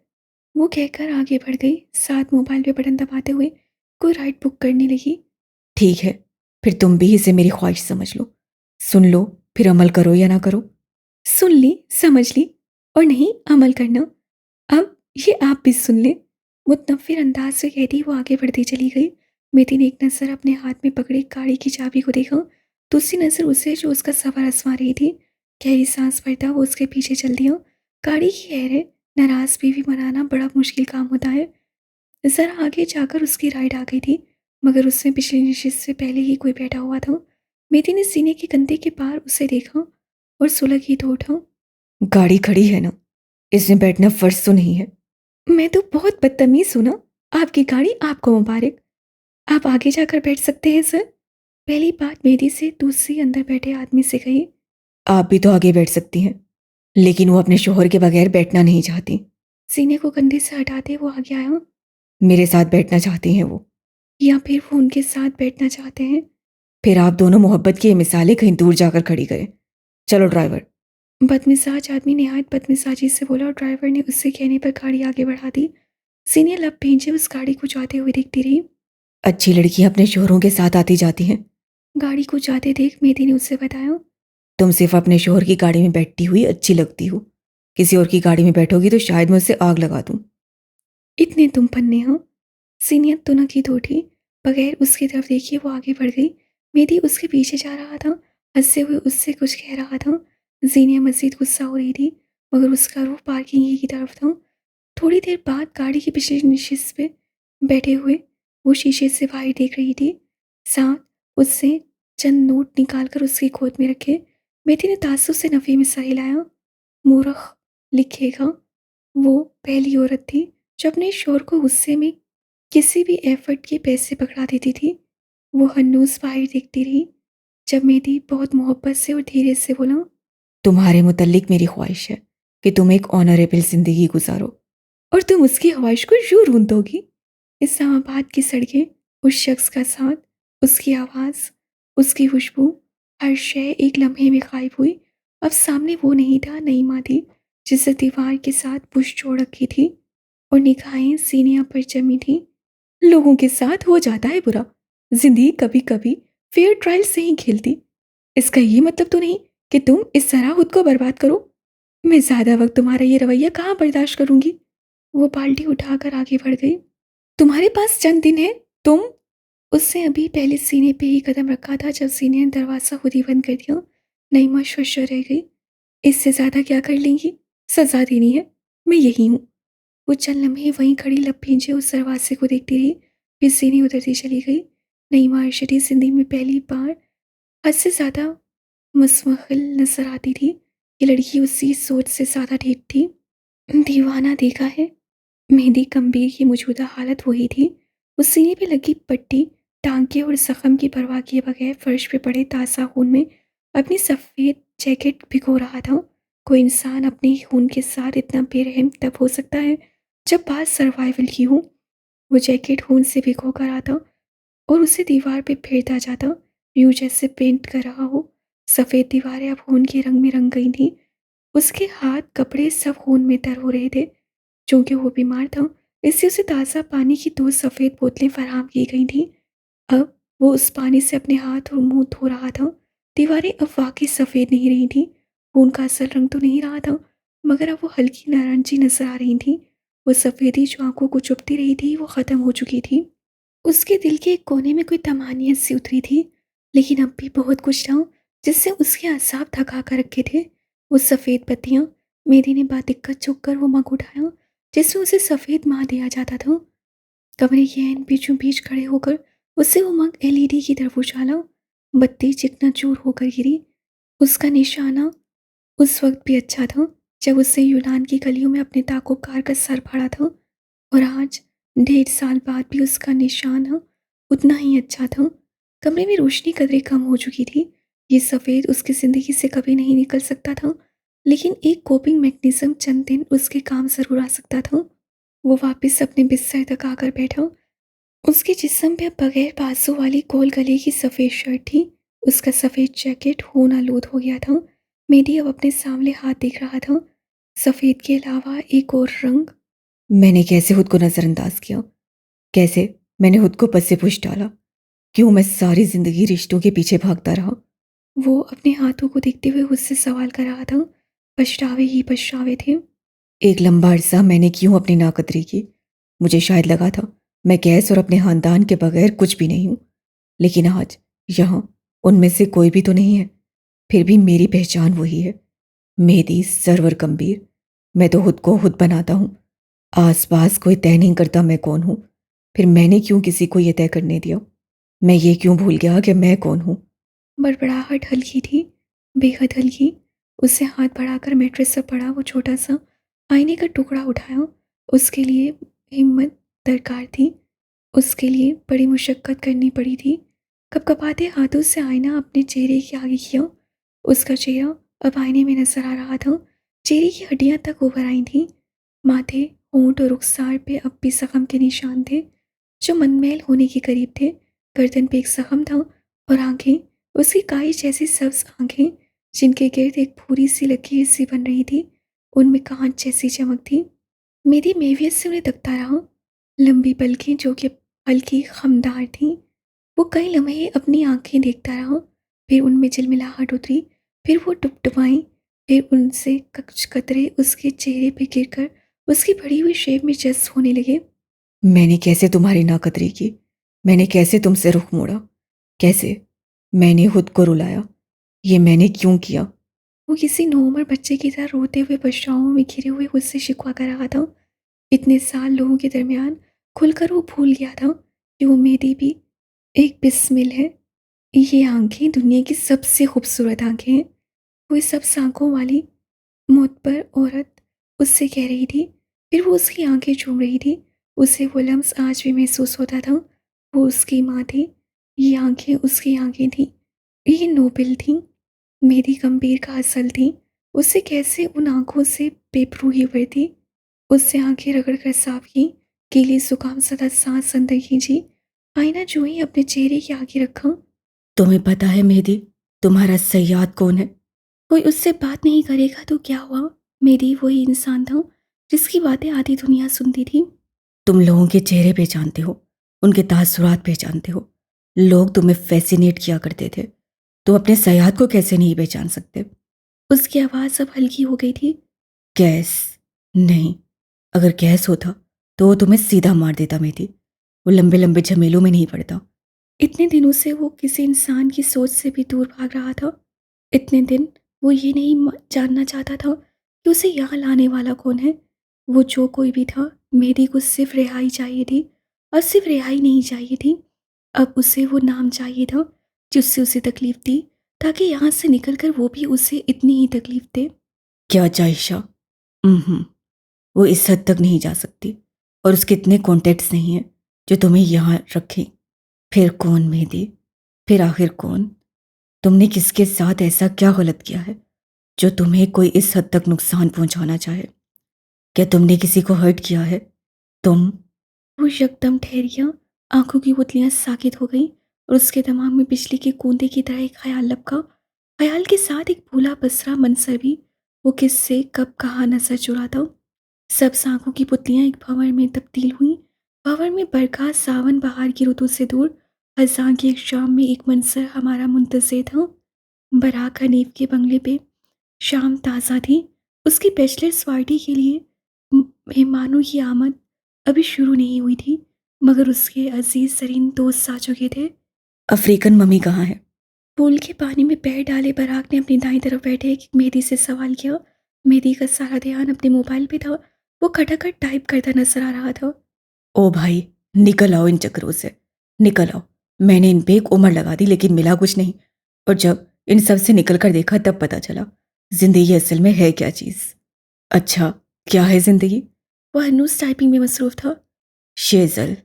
वो कहकर आगे बढ़ गई, साथ मोबाइल पे बटन दबाते हुए कोई राइड बुक करने लगी। ठीक है, फिर तुम भी इसे मेरी ख्वाहिश समझ लो। सुन लो, फिर अमल करो या ना करो। सुन ली, समझ ली और नहीं अमल करना। अब ये आप भी सुन लें। मुतनफ़िर अंदाज से कहती वो आगे बढ़ती चली गई। मेरी ने एक नज़र अपने हाथ में पकड़ी गाड़ी की चाबी को देखा, दूसरी नज़र उसे जो उसका सफ़र आज़मा रही थी। गहरी सांस भरता वो उसके पीछे चल दिया। गाड़ी की खैर है, नाराज़ बीवी मनाना बड़ा मुश्किल काम होता है। ज़रा आगे जाकर उसकी राइड आ गई थी, मगर उसमें पिछली नशिस्त से पहले ही कोई बैठा हुआ था। मेरी ने सीने के कंधे के पार उसे देखा और सुलगी तो उठा। गाड़ी खड़ी है ना, इसमें बैठना फर्ज तो नहीं है। मैं तो बहुत बदतमीज़ हूँ ना? आपकी गाड़ी आपको मुबारक। आप आगे जाकर बैठ सकते हैं सर। पहली बात मेरी से दूसरी अंदर बैठे आदमी से कही। आप भी तो आगे बैठ सकती हैं, लेकिन वो अपने शोहर के बगैर बैठना नहीं चाहती। सीने को कंधे से हटाते वो आगे आया। मेरे साथ बैठना चाहती हैं वो। या फिर वो उनके साथ बैठना चाहते हैं। फिर आप दोनों मोहब्बत की ये मिसालें कहीं दूर जाकर खड़ी करें। चलो ड्राइवर। बदमिजाज आदमी नहायत बदमिजाजी से बोला और ड्राइवर ने उससे कहने पर गाड़ी आगे बढ़ा दी। सीने लब भींचे उस गाड़ी को जाते हुए देखती रही। अच्छी लड़कियां अपने शोहरों के साथ आती जाती हैं। गाड़ी को जाते देख मेहदी ने उससे बताया। तुम सिर्फ अपने शोहर की गाड़ी में बैठती हुई अच्छी लगती हो। किसी और की गाड़ी में बैठोगी तो शायद मैं उससे आग लगा दूं। इतने तुम पन्ने हो। सीनियत तो न की तो उठी, बगैर उसकी तरफ देखिए वो आगे बढ़ गई। मेहदी उसके पीछे जा रहा था, हंसते हुए उससे कुछ कह रहा था। जीनिया मजीद गुस्सा हो रही थी, मगर उसका रुख पार्किंग ही की तरफ था। थोड़ी देर बाद गाड़ी की पिछली नशिस्त पे बैठे हुए वो शीशे से बाहर देख रही थी। साथ उससे चंद नोट निकाल कर उसकी गोद में रखे। मेहदी ने तासुब से नफ़ी में सर हिलाया। मूर्ख लिखेगा, वो पहली औरत थी जो अपने शोहर को गुस्से में किसी भी एफर्ट के पैसे पकड़ा देती थी। वो हन्नूस बाहर देखती रही, जब मेहदी बहुत मोहब्बत से और धीरे से बोला। तुम्हारे मुतल्लिक मेरी ख्वाहिश है कि तुम एक ऑनरेबल जिंदगी गुजारो। और तुम उसकी ख्वाहिश को यूं ढूंढ दोगी। इस्लामाबाद की सड़कें, उस शख्स का साथ, उसकी आवाज़, उसकी खुशबू, हर शय एक लम्हे में गायब हुई। अब सामने वो नहीं था, नईमा थी, जिसे दीवार के साथ पुश जोड़ रखी थी और निगाहें सीनिया पर जमी थी। लोगों के साथ हो जाता है बुरा, जिंदगी कभी कभी फेयर ट्रायल से ही खेलती। इसका ये मतलब तो नहीं कि तुम इस तरह खुद को बर्बाद करो। मैं ज़्यादा वक्त तुम्हारा ये रवैया कहाँ बर्दाश्त करूंगी। वो बाल्टी उठाकर आगे बढ़ गई। तुम्हारे पास चंद दिन है, तुम। उससे अभी पहले सीने पे ही कदम रखा था जब सीने ने दरवाज़ा खुद ही बंद कर दिया। नईमा शुश रह गई। इससे ज़्यादा क्या कर लेंगी? सज़ा देनी है, मैं यही हूँ। वो चंद लम्हे वहीं खड़ी लब भींचे उस दरवाजे को देखती रही, फिर सीने उतरती चली गई। नईमा अर्शदी जिंदगी में पहली बार हद से ज़्यादा मुस्तकिल नजर आती थी। ये लड़की उसी सोच से ज़्यादा ठीक थी। दीवाना देखा है। मेहंदी गंभीर की मौजूदा हालत वही थी। वो सीने पे लगी पट्टी, टांके और जख्म की परवाह किए बगैर फर्श पे पड़े ताज़ा खून में अपनी सफ़ेद जैकेट भिगो रहा था। कोई इंसान अपने ही खून के साथ इतना बेरहम तब हो सकता है जब बात सर्वाइवल की हो। वो जैकेट खून से भिगो कर आता और उसे दीवार पे फेरता जाता, यूं जैसे पेंट कर रहा हो। सफ़ेद दीवारें अब खून के रंग में रंग गई थीं। उसके हाथ, कपड़े सब खून में तर हो रहे थे। चूँकि वो बीमार था, इसलिए उसे ताज़ा पानी की 2 सफ़ेद बोतलें फ़राहम की गई थीं। अब वो उस पानी से अपने हाथ और मुँह धो रहा था। दीवारें अब वाक़ई सफ़ेद नहीं रही थीं। खून का असल रंग तो नहीं रहा था, मगर अब वो हल्की नारंगी नज़र आ रही थीं। वो सफ़ेदी जो आँखों को चुभती रही थी, वो ख़त्म हो चुकी थी। उसके दिल के एक कोने में कोई तमानियत सी उतरी थी, लेकिन अब भी बहुत कुछ था जिससे उसके असाब थका कर रखे थे। वो सफ़ेद पत्तियाँ, मेरी ने बादिक्कत झुक कर वो मग उठाया जिसमें उसे सफ़ेद माँ दिया जाता था। कमरे के ऐन बीचों बीच खड़े होकर उससे वो मग एलईडी की तरफ उछाला। बत्ती चिकनाचूर होकर गिरी। उसका निशाना उस वक्त भी अच्छा था जब उससे यूनान की गलियों में अपने ताकोकार का सर फाड़ा था, और आज 1.5 साल बाद भी उसका निशाना उतना ही अच्छा था। कमरे में रोशनी कदरे कम हो चुकी थी। ये सफ़ेद उसकी ज़िंदगी से कभी नहीं निकल सकता था, लेकिन एक कोपिंग मैकेनिज़्म चंद दिन उसके काम ज़रूर आ सकता था। वो वापस अपने बिस्तर तक आकर बैठा। उसके जिस्म पे अब बगैर बाजू वाली गोल गले की सफ़ेद शर्ट थी। उसका सफ़ेद जैकेट होना आलूद हो गया था। मेडी अब अपने सामने हाथ देख रहा था। सफ़ेद के अलावा एक और रंग। मैंने कैसे खुद को नज़रअंदाज किया? कैसे मैंने खुद को पस से पुश डाला? क्यों मैं सारी ज़िंदगी रिश्तों के पीछे भागता रहा? वो अपने हाथों को देखते हुए उससे सवाल कर रहा था। पछतावे ही पछतावे थे। एक लंबा अरसा मैंने क्यों अपनी नाकदरी की? मुझे शायद लगा था मैं गैस और अपने ख़ानदान के बगैर कुछ भी नहीं हूँ। लेकिन आज यहाँ उनमें से कोई भी तो नहीं है। फिर भी मेरी पहचान वही है, मेहदी सरवर गंभीर। मैं तो खुद को खुद बनाता हूँ। आस पास कोई तय नहीं करता मैं कौन हूँ। फिर मैंने क्यों किसी को ये तय करने दिया? मैं ये क्यों भूल गया कि मैं कौन हूँ? बड़बड़ाहट हल्की थी, बेहद हल्की। उससे हाथ बढ़ाकर मैट्रेस से पड़ा वो छोटा सा आईने का टुकड़ा उठाया। उसके लिए हिम्मत दरकार थी। उसके लिए बड़ी मुशक्क़त करनी पड़ी थी। कपकपाते हाथों से आईना अपने चेहरे के आगे किया। उसका चेहरा अब आईने में नज़र आ रहा था। चेहरे की हड्डियाँ तक उभर आई थीं। माथे, होंठ और रुखसार पे अब भी ज़ख्म के निशान थे, जो मनमेल होने के करीब थे। गर्दन पे एक ज़ख्म था, और आँखें, उसकी काई जैसी सब्ज़ आँखें, जिनके गिर्द एक भूरी सी लकीर सी बन रही थी, उनमें काँच जैसी चमक थी। मेरी मेवियत से उन्हें तकता रहा। लंबी पलकें जो कि हल्की खमदार थीं। वो कई लम्हे अपनी आंखें देखता रहा, फिर उनमें झिलमिलाहट उतरी, फिर वो टुपटुपाईं, फिर उनसे कुछ कतरे उसके चेहरे पे गिरकर उसकी बढ़ी हुई शेप में जज्ब होने लगे। मैंने कैसे तुम्हारी नाकदरी की? मैंने कैसे तुमसे रुख मोड़ा? कैसे मैंने खुद को रुलाया? ये मैंने क्यों किया? वो किसी नौउम्र बच्चे की तरह रोते हुए पछताओं में घिरे हुए उससे शिकवा कर रहा था। इतने साल लोगों के दरमियान खुलकर वो भूल गया था कि वो मेरी भी एक बिस्मिल है। ये आंखें दुनिया की सबसे खूबसूरत आंखें हैं। वो इस सब आंखों वाली मुतबर औरत उससे कह रही थी। फिर वो उसकी आंखें चूम रही थी। उसे वो लम्स आज भी महसूस होता था। वो उसकी माँ थी। ये आंखें उसकी आंखें थीं। ये नोबल थीं। मेरी गंभीर का असल थी। उससे कैसे उन आंखों से बेपरूही उभरती। उससे आंखें रगड़ कर साफ की। गीली जुकाम सदा सांस अंदर खींची। आईना जो ही अपने चेहरे के आगे रखा। तुम्हें पता है मेहदी, तुम्हारा सयाद कौन है? कोई उससे बात नहीं करेगा तो क्या हुआ? मेरी वही इंसान था जिसकी बातें आधी दुनिया सुनती थी। तुम लोगों के चेहरे पहचानते हो, उनके तासुरात पहचानते हो। लोग तुम्हें फैसिनेट किया करते थे। तुम अपने सयाद को कैसे नहीं पहचान सकते? उसकी आवाज़ अब हल्की हो गई थी। गैस? नहीं, अगर गैस होता तो वो तुम्हें सीधा मार देता मेहदी। वो लंबे लंबे झमेलों में नहीं पड़ता। इतने दिनों से वो किसी इंसान की सोच से भी दूर भाग रहा था। इतने दिन वो ये नहीं जानना चाहता था कि उसे यहाँ लाने वाला कौन है। वो जो कोई भी था, मेरी को सिर्फ रिहाई चाहिए थी, और सिर्फ रिहाई नहीं चाहिए थी। अब उसे वो नाम चाहिए था जिससे उसे तकलीफ दी, ताकि यहाँ से निकलकर वो भी उसे इतनी ही तकलीफ दे। क्या जायशा? वो इस हद तक नहीं जा सकती, और उसके इतने कॉन्टेक्ट्स नहीं हैं जो तुम्हें यहाँ रखें। फिर कौन मेहदी? फिर आखिर कौन? तुमने किसके साथ ऐसा क्या गलत किया है जो तुम्हें कोई इस हद तक नुकसान पहुंचाना चाहे? क्या तुमने किसी को हर्ट किया है? तुम? वो यकदम ठहर गया। आंखों की पुतलियां साकित हो गईं, और उसके दिमाग में बिजली की कूंदे की तरह एक ख्याल लपका। ख्याल के साथ एक भूला बसरा मंजर भी वो किससे कब कहाँ नजर चुरा था। सब आंखों की पुतलियां एक भंवर में तब्दील हुई। भंवर में बरखा सावन बहार की ऋतु से दूर खजां की एक शाम में एक मंजर हमारा मुंतज़िर था। बराक हनीफ के बंगले पे शाम ताज़ा थी। उसकी बैचलर्स पार्टी के लिए मेहमानों की आमद अभी शुरू नहीं हुई थी, मगर उसके अजीज तरीन दोस्त आ चुके थे। अफ्रीकन मम्मी कहाँ है? पूल के पानी में पैर डाले बराक ने अपनी दाईं तरफ बैठे एक मेहदी से सवाल किया। मेहदी का सारा ध्यान अपने मोबाइल पे था। वो खटाखट टाइप करता नजर आ रहा था। ओ भाई, निकल आओ इन चक्करों से, निकल आओ। मैंने इन पे एक उम्र लगा दी लेकिन मिला कुछ नहीं। और जब इन सब से निकल कर देखा तब पता चला जिंदगी असल में है क्या चीज। अच्छा, क्या है जिंदगी? वह हनूस टाइपिंग में मसरूफ था। शेजल।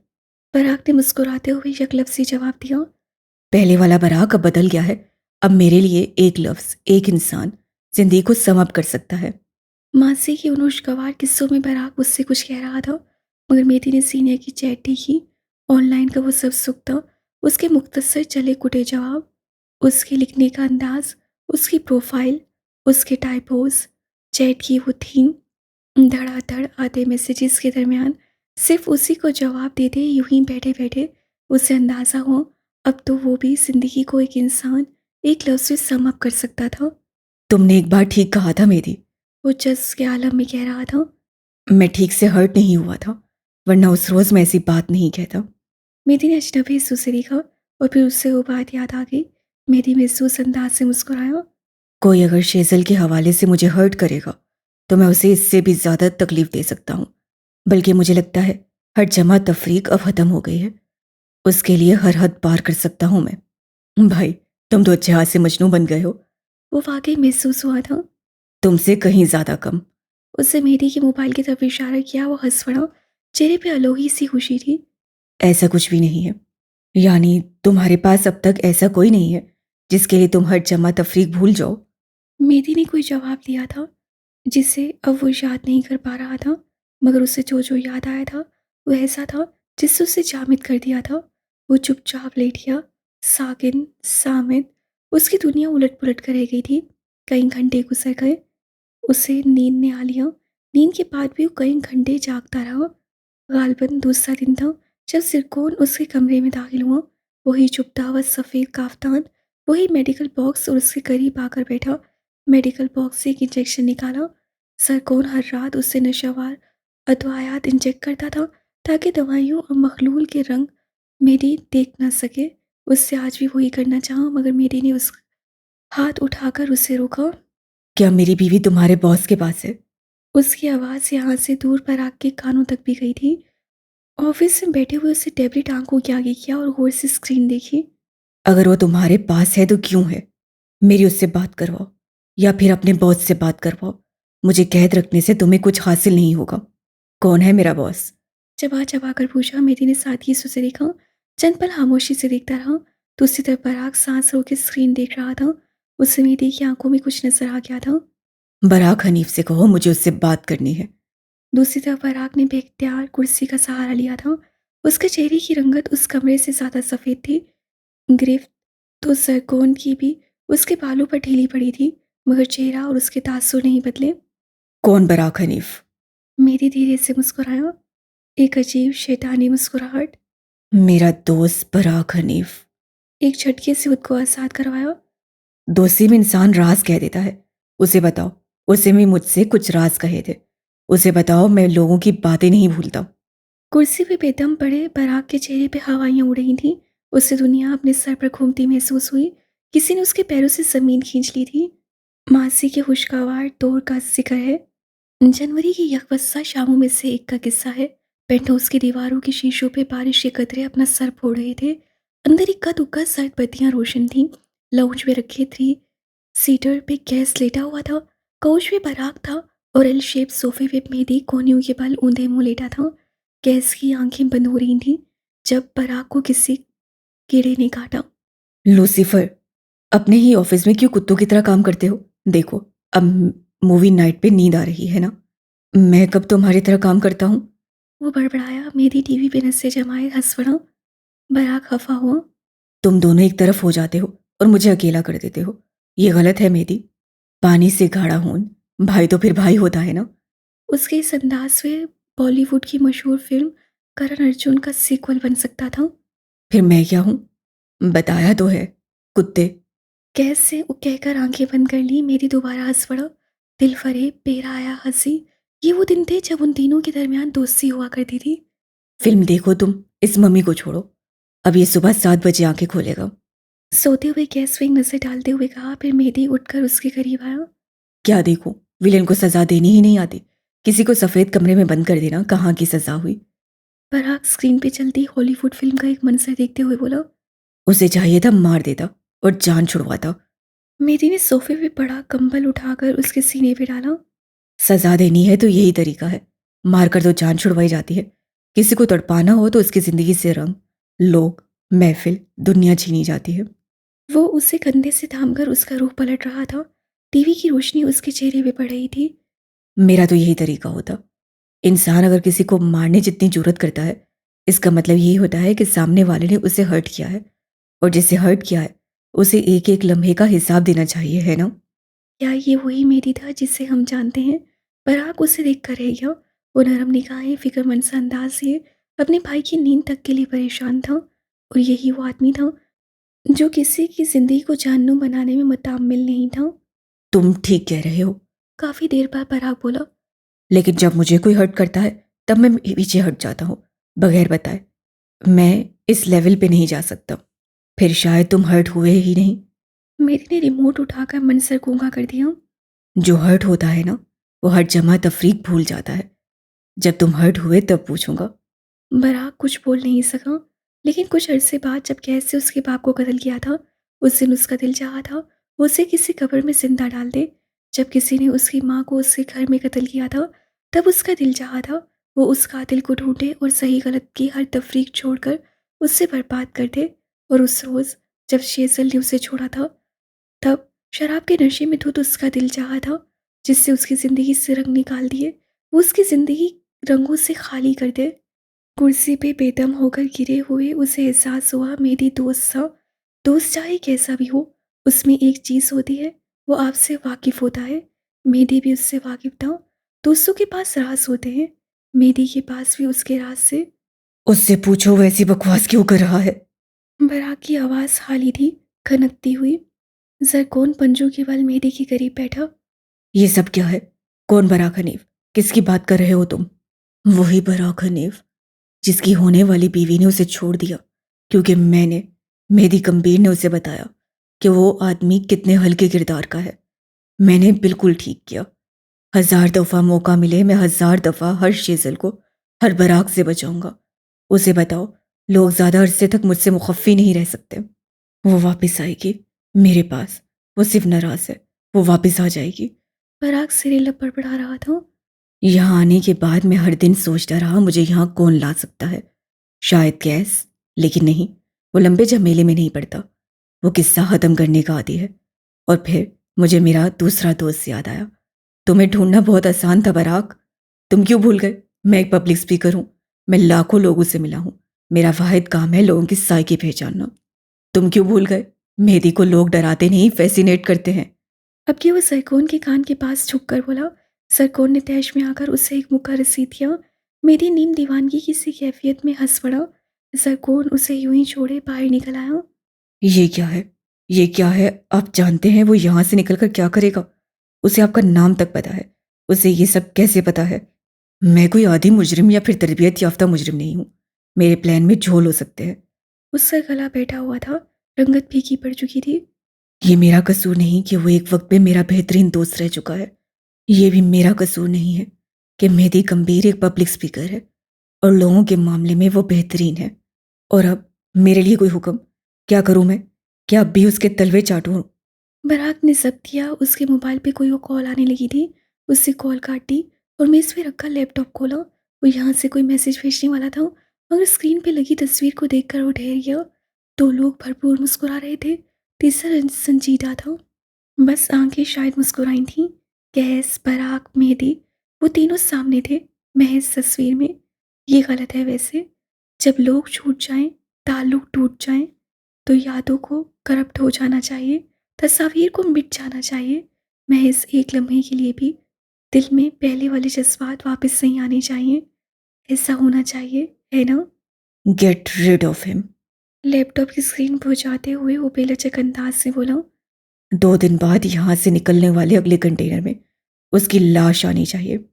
बराक ने मुस्कुराते हुए यकलफ्ज़ी जवाब दिया। पहले वाला बराक अब बदल गया है। अब मेरे लिए एक लफ्ज, एक इंसान जिंदगी को सम अप कर सकता है। मासी की उन खुशगवार किस्सों में बराक उससे कुछ कह रहा था, मगर मेथी ने सीनियर की चैट देखी। ऑनलाइन का वो सब सुख था, उसके मुख्तसर चले कुटे जवाब, उसके लिखने का अंदाज, उसकी प्रोफाइल, उसके टाइपोज, चैट की वो थीम, धड़ाधड़ आते मैसेजेस के दरमियान सिर्फ उसी को जवाब देते यूं ही बैठे बैठे उसे अंदाज़ा हो अब तो वो भी जिंदगी को एक इंसान एक लफ्ज़ में सम अप कर सकता था। तुमने एक बार ठीक कहा था मेरी। वो जज्ब के आलम में कह रहा था। मैं ठीक से हर्ट नहीं हुआ था, वरना उस रोज मैं ऐसी बात नहीं कहता। मेरी ने अजनबी से देखा और फिर उससे वो बात याद आ गई। मेरी महसूस अंदाज से मुस्कुराया। कोई अगर शेजल के हवाले से मुझे हर्ट करेगा तो मैं उसे इससे भी ज्यादा तकलीफ दे सकता हूँ। बल्कि मुझे लगता है हर जमा तफरीक अब खत्म हो गई है। उसके लिए हर हद पार कर सकता हूँ मैं। भाई, तुम तो अच्छे हाथ से मजनू बन गए हो। वो वाकई महसूस हुआ था। तुमसे कहीं ज्यादा कम। उससे मेरी के मोबाइल की तरफ इशारा किया। वो हंस पड़ा। चेहरे पे अलोही सी खुशी थी। ऐसा कुछ भी नहीं है। यानी तुम्हारे पास अब तक ऐसा कोई नहीं है जिसके लिए तुम हर जमा तफरीक भूल जाओ। मेरी ने कोई जवाब दिया था जिसे अब वो याद नहीं कर पा रहा था, मगर उसे जो जो याद आया था वो ऐसा था जिससे उसे जामिद कर दिया था। वो चुपचाप लेट गया, साकिन सामित। उसकी दुनिया उलट पुलट कर रह गई थी। कई घंटे गुजर गए, उसे नींद ने आ लिया। नींद के बाद भी वो कई घंटे जागता रहा। गालबन दूसरा दिन था जब सिरकोन उसके कमरे में दाखिल हुआ। वही चुपता हुआ सफ़ेद काफ्तान, वही मेडिकल बॉक्स और उसके करीब आकर बैठा। मेडिकल बॉक्स से एक इंजेक्शन निकाला। सरकोन हर रात उससे नशावार अद्वायात इंजेक्ट करता था ताकि दवाइयों और मखलूल के रंग मेरी देख ना सके। उससे आज भी वही करना चाहा, मगर मेरी ने उस हाथ उठाकर उसे रोका। क्या मेरी बीवी तुम्हारे बॉस के पास है? उसकी आवाज़ यहाँ से दूर पर आग के कानों तक भी गई थी। ऑफिस में बैठे हुए उसे टैबलेट आंखों के आगे किया और गौर से स्क्रीन देखी। अगर वो तुम्हारे पास है तो क्यों है? मेरी उससे बात करवाओ या फिर अपने बॉस से बात करवाओ। मुझे कैद रखने से तुम्हें कुछ हासिल नहीं होगा। कौन है मेरा बॉस? चबा चबा कर पूछा। मेरी ने सादगी से उसे देखा। चंद पल खामोशी से देखता रहा। दूसरी तरफ पराग सांस रोक के स्क्रीन देख रहा था। उसे मेरी की आंखों में कुछ नजर आ गया था। बराक हनीफ से कहो मुझे उससे बात करनी है। दूसरी तरफ पराग ने बेख्तियार कुर्सी का सहारा लिया था। उसके चेहरे की रंगत उस कमरे से ज्यादा सफेद थी। गिरफ्त तो सरकोन की भी उसके बालों पर ढीली पड़ी थी, मगर चेहरा और उसके तासुर नहीं बदले। कौन बराक हनीफ? मेरी धीरे से मुस्कुराया, एक अजीब शैतानी मुस्कुराहट। मेरा दोस्त बराक हनीफ। एक झटके से खुद को आज़ाद करवाया। दोस्ती में इंसान राज कह देता है। उसे बताओ, उसे भी मुझसे कुछ राज कहे थे। उसे बताओ मैं लोगों की बातें नहीं भूलता। कुर्सी पे बेदम पड़े बराक के चेहरे पे हवाइयां उड़ रही थीं। उसे दुनिया अपने सर पर घूमती महसूस हुई। किसी ने उसके पैरों से जमीन खींच ली थी। मासी के खुशगवार दौर का जिक्र है। जनवरी की यकवस्सा शामों में से एक का किस्सा है। पेंटहाउस की दीवारों की शीशों पे बारिश के कतरे अपना सर फोड़ रहे थे। अंदर इक्का दुक्का सर्द बत्तियां रोशन थीं। लाउंज में रखे थ्री सीटर पे गैस लेटा हुआ था। काउच पे बराक था और एल शेप सोफे पे मेहदी कोहनियों के बल ऊंधे मुंह लेटा था। गैस की आंखें बंद हो रही थीं जब बराक को किसी कीड़े ने काटा। लूसीफर, अपने ही ऑफिस में क्यों कुत्तों की तरह काम करते हो? देखो, अब मूवी नाइट पे नींद आ रही है ना। मैं कब तुम्हारी तरह काम करता हूँ? वो बड़बड़ाया। मेरी टीवी पे नसें जमाए हंस पड़ा। बराक खफा हुआ। तुम दोनों एक तरफ हो जाते हो और मुझे अकेला कर देते हो। ये गलत है मेरी। पानी से गाढ़ा खून, भाई तो फिर भाई होता है ना। उसके इस अंदाज से बॉलीवुड की मशहूर फिल्म करण अर्जुन का सीक्वल बन सकता था। फिर मैं क्या हूँ? बताया तो है, कुत्ते। गैस से कहकर आंखें बंद कर ली। मेरी दोबारा हंस पड़ा। दिल फरेब बेराया हंसी। ये वो दिन थे जब उन तीनों के दरमियान दोस्ती हुआ करती थी। फिल्म देखो तुम, इस मम्मी को छोड़ो। अब ये सुबह 7 बजे आंखें खोलेगा। सोते हुए गैस पे एक नजर डालते हुए कहा। फिर मेहदी उठकर उसके करीब आया। क्या देखूं? विलेन को सजा देनी ही नहीं आती। किसी को सफेद कमरे में बंद कर देना कहाँ की सजा हुई। पराग स्क्रीन पे चलती हॉलीवुड फिल्म का एक मंजर देखते हुए बोला। उसे चाहिए था मार देता और जान छुड़वाता। मेहदी ने सोफे पे पड़ा कंबल उठाकर उसके सीने पे डाला। सजा देनी है तो यही तरीका है। मारकर तो जान छुड़वाई जाती है। किसी को तड़पाना हो तो उसकी जिंदगी से रंग, लोग, महफिल, दुनिया छीनी जाती है। वो उसे कंधे से थामकर उसका रूह पलट रहा था। टीवी की रोशनी उसके चेहरे पे पड़ रही थी। मेरा तो यही तरीका होता। इंसान अगर किसी को मारने जितनी जरूरत करता है, इसका मतलब यही होता है कि सामने वाले ने उसे हर्ट किया है, और जिसे हर्ट किया है उसे एक एक लम्हे का हिसाब देना चाहिए, है ना? क्या ये वही मेरी था जिसे हम जानते हैं? पराग उसे देख कर रह गया। वो नरम निगाहें फिक्रमंद सा अंदाज से अपने भाई की नींद तक के लिए परेशान था। और यही वो आदमी था जो किसी की जिंदगी को जानू बनाने में मुताम्मिल नहीं था। तुम ठीक कह रहे हो। काफी देर बाद पराग बोला। लेकिन जब मुझे कोई हर्ट करता है तब मैं पीछे हट जाता हूँ, बगैर बताए। मैं इस लेवल पे नहीं जा सकता। फिर शायद तुम हर्ट हुए ही नहीं। मेरी ने रिमोट उठाकर मन सर गूंगा कर दिया। जो हर्ट होता है ना, वो हर जमा तफरीक भूल जाता है। जब तुम हर्ट हुए तब पूछूंगा। बराक कुछ बोल नहीं सका। लेकिन कुछ अरसे बाद जब गैस से उसके बाप को कत्ल किया था, उस दिन उसका दिल चाहा था वो उसे किसी कब्र में जिंदा डाल दे। जब किसी ने उसकी माँ को उसके घर में कत्ल किया था, तब उसका दिल चाहा था वो उस कातिल को ढूंढे और सही गलत की हर तफरीक छोड़कर उससे बर्बाद कर दे। और उस रोज़ जब शेजल ने उसे छोड़ा था, तब शराब के नशे में धुत उसका दिल चाहा था जिससे उसकी ज़िंदगी से रंग निकाल दिए। वो उसकी ज़िंदगी रंगों से खाली कर दे। कुर्सी पे बेदम होकर गिरे हुए उसे एहसास हुआ मेरी दोस्त था। दोस्त चाहे कैसा भी हो, उसमें एक चीज़ होती है, वो आपसे वाकिफ़ होता है। मेहदी भी उससे वाकिफ़ था। दोस्तों के पास राज होते हैं, मेहदी के पास भी उसके राज से। उससे पूछो वैसी बकवास क्यों कर रहा है। बराक की आवाज़ खाली थी, खनकती हुई। जरकौन पंजों के बल मेहदी के करीब बैठा। ये सब क्या है? कौन बराक हनीफ? किसकी बात कर रहे हो तुम? वही बराक हनीफ जिसकी होने वाली बीवी ने उसे छोड़ दिया, क्योंकि मेहदी कम्बीर ने उसे बताया कि वो आदमी कितने हल्के किरदार का है। मैंने बिल्कुल ठीक किया। 1000 दफ़ा मौका मिले मैं 1000 दफ़ा हर शेजल को, हर बराक से बचाऊंगा। उसे बताओ, लोग ज्यादा अरसे तक मुझसे मुखफ़ी नहीं रह सकते। वो वापस आएगी मेरे पास। वो सिर्फ नाराज है, वो वापस आ जाएगी। बराक सिरे लपड़पड़ा रहा था। यहाँ आने के बाद मैं हर दिन सोचता रहा मुझे यहाँ कौन ला सकता है। शायद गैस, लेकिन नहीं, वो लंबे झमेले में नहीं पड़ता। वो किस्सा ख़त्म करने का आदी है। और फिर मुझे मेरा दूसरा दोस्त याद आया। तुम्हें ढूंढना बहुत आसान था बराक। तुम क्यों भूल गए? मैं एक पब्लिक स्पीकर हूँ। मैं लाखों लोगों से मिला हूँ। मेरा वाहिद काम है लोगों की साइकी पहचानना। तुम क्यों भूल गए? मेहदी को लोग डराते नहीं, फैसिनेट करते हैं। अब कि वो सरकोन के कान के पास झुककर बोला। सरकोन ने तैश में आकर उससे एक मुक्का रसीद किया। मेरी नीम दीवानगी की सी कैफियत में हंस पड़ा। सरकोन उसे यूं ही छोड़े बाहर निकल आया। ये क्या है? ये क्या है? आप जानते हैं वो यहाँ से निकलकर क्या करेगा? उसे आपका नाम तक पता है। उसे ये सब कैसे पता है? मैं कोई आधी मुजरिम या फिर तरबियत याफ्ता मुजरिम नहीं हूँ। मेरे प्लान में झोल हो सकते हैं। उसका गला बैठा हुआ था, रंगत फीकी पड़ चुकी थी। ये मेरा कसूर नहीं कि वो एक वक्त में मेरा बेहतरीन दोस्त रह चुका है। ये भी मेरा कसूर नहीं है कि मेहदी कम्बीर एक पब्लिक स्पीकर है और लोगों के मामले में वो बेहतरीन है। और अब मेरे लिए कोई हुक्म? क्या करूं मैं? क्या अब भी उसके तलवे चाटूं? बराक ने जब्त किया। उसके मोबाइल पे कोई वो कॉल आने लगी थी। उससे कॉल काट दी और मेज पे रखा लैपटॉप खोला। वो यहाँ से कोई मैसेज भेजने वाला था, मगर स्क्रीन पे लगी तस्वीर को देखकर वो ठहर गया। दो लोग भरपूर मुस्कुरा रहे थे, तीसरा संजीदा था। बस आंखें शायद मुस्कुराई थीं। गैस, बराक, मेहदी, वो तीनों सामने थे, महज तस्वीर में। ये गलत है वैसे। जब लोग छूट जाएं, ताल्लुक टूट जाएं, तो यादों को करप्ट हो जाना चाहिए। तस्वीर को मिट जाना चाहिए। महज एक लम्हे के लिए भी दिल में पहले वाले जज़्बात वापस नहीं आने चाहिए। ऐसा होना चाहिए, है ना? Get rid of him. Laptop की स्क्रीन बुझाते हुए वो बेलचक अंदाज से बोला। 2 दिन बाद यहाँ से निकलने वाले अगले कंटेनर में उसकी लाश आनी चाहिए।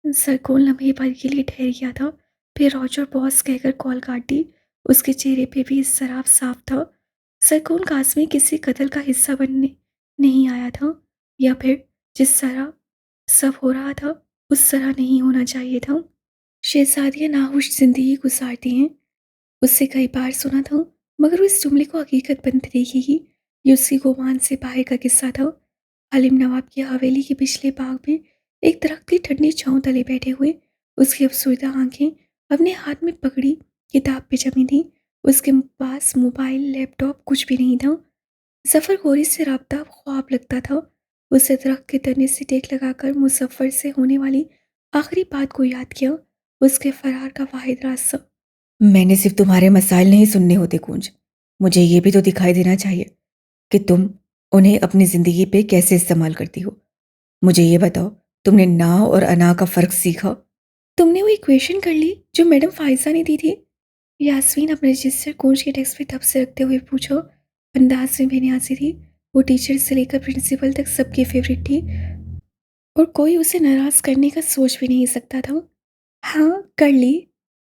सरकोल लम्हे भर के लिए ठहर गया था, फिर रॉजर बॉस कहकर कॉल काट दी। उसके चेहरे पे भी इस तरह साफ था। सरकोल कास्मी किसी कत्ल का हिस्सा बनने नहीं आया था, या फिर जिस तरह सब हो रहा था उस तरह नहीं होना चाहिए था। शहजादियाँ नाहुश जिंदगी गुजारती हैं, उससे कई बार सुना था, मगर वो इस जुमले को हकीकत बनते देखेगी ये उसकी गुमान से बाहर का किस्सा था। हालिम नवाब की हवेली के पिछले बाग में एक दरख्त की ठंडी छांव तले बैठे हुए उसकी अफसुर्दा आंखें अपने हाथ में पकड़ी किताब पे जमी थी। उसके पास मोबाइल लैपटॉप कुछ भी नहीं था। सफ़र गोरी से राब्ता ख्वाब लगता था। उसे दरख्त के तने से टेक लगाकर मुसफ़र से होने वाली आखिरी बात को याद किया, उसके फरार का वाहिद रास्ता। मैंने सिर्फ तुम्हारे मसाइल नहीं सुनने होते कूंज, मुझे ये भी तो दिखाई देना चाहिए कि तुम उन्हें अपनी ज़िंदगी पे कैसे इस्तेमाल करती हो। मुझे ये बताओ, तुमने ना और अना का फ़र्क सीखा? तुमने वो इक्वेशन कर ली जो मैडम फाइजा ने दी थी? यास्मीन अपने रजिस्टर कोच के डेस्क पे तब से रखते हुए पूछो। अंदाज में बेनियाजी थी। वो टीचर से लेकर प्रिंसिपल तक सबकी फेवरेट थी और कोई उसे नाराज़ करने का सोच भी नहीं सकता था। हाँ, कर ली।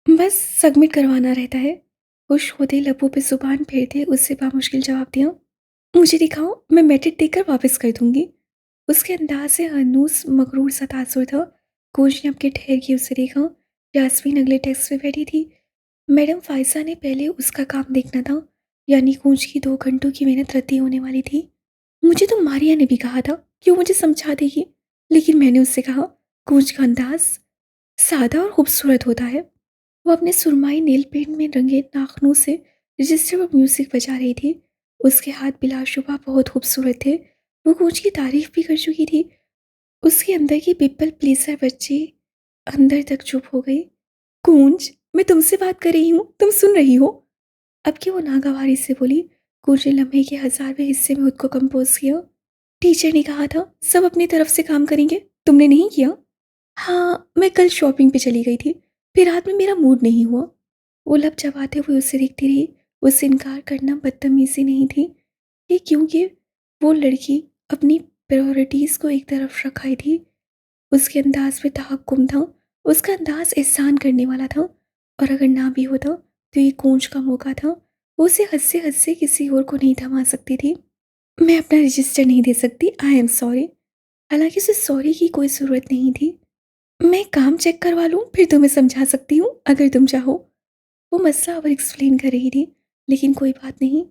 बस सबमिट करवाना रहता है। खुश होते लबों पे ज़ुबान फेरते उससे बामुश्किल जवाब दिया। मुझे दिखाओ, मैं मेरिट देकर वापस कर दूंगी। उसके अंदाज से हनूस मगरूर सा तासुर था। कोच ने अपने ठहर के उसे देखा। यास्मीन अगले डेस्क पे बैठी थी। मैडम फाइजा ने पहले उसका काम देखना था, यानी कोच की 2 घंटों की मेहनत रद्दी होने वाली थी। मुझे तो मारिया ने भी कहा था कि वो मुझे समझा देगी, लेकिन मैंने उससे कहा कोच का अंदाज सादा और खूबसूरत होता है। वो अपने सुरमाई नेल पेंट में रंगे नाखूनों से रजिस्टर पर म्यूजिक बजा रही थी। उसके हाथ बिलाशुबा बहुत खूबसूरत थे। वो कोच की तारीफ भी कर चुकी थी। उसके अंदर की पिपल प्लीजर बच्ची अंदर तक चुप हो गई। कूंज, मैं तुमसे बात कर रही हूँ, तुम सुन रही हो? अब कि वो नागवारी से बोली। कूंज ने लम्हे के 1000वें हिस्से में खुद को कंपोज किया। टीचर ने कहा था सब अपनी तरफ से काम करेंगे, तुमने नहीं किया? हाँ, मैं कल शॉपिंग पे चली गई थी, फिर रात में मेरा मूड नहीं हुआ। वो लब चबाते हुए उसे देखती रही। उससे इनकार करना बदतमीजी नहीं थी, ये क्योंकि वो लड़की अपनी प्रायोरिटीज़ को एक तरफ रखाई थी। उसके अंदाज में तहक्कुम था। उसका अंदाज एहसान करने वाला था, और अगर ना भी होता तो ये कोच का मौका था। वो उसे हंसते हंसते किसी और को नहीं थमा सकती थी। मैं अपना रजिस्टर नहीं दे सकती, आई एम सॉरी। हालांकि उसे सॉरी की कोई ज़रूरत नहीं थी। मैं काम चेक करवा लूँ, फिर तुम्हें समझा सकती हूँ अगर तुम चाहो। वो मसला और एक्सप्लेन कर रही थी, लेकिन कोई बात नहीं।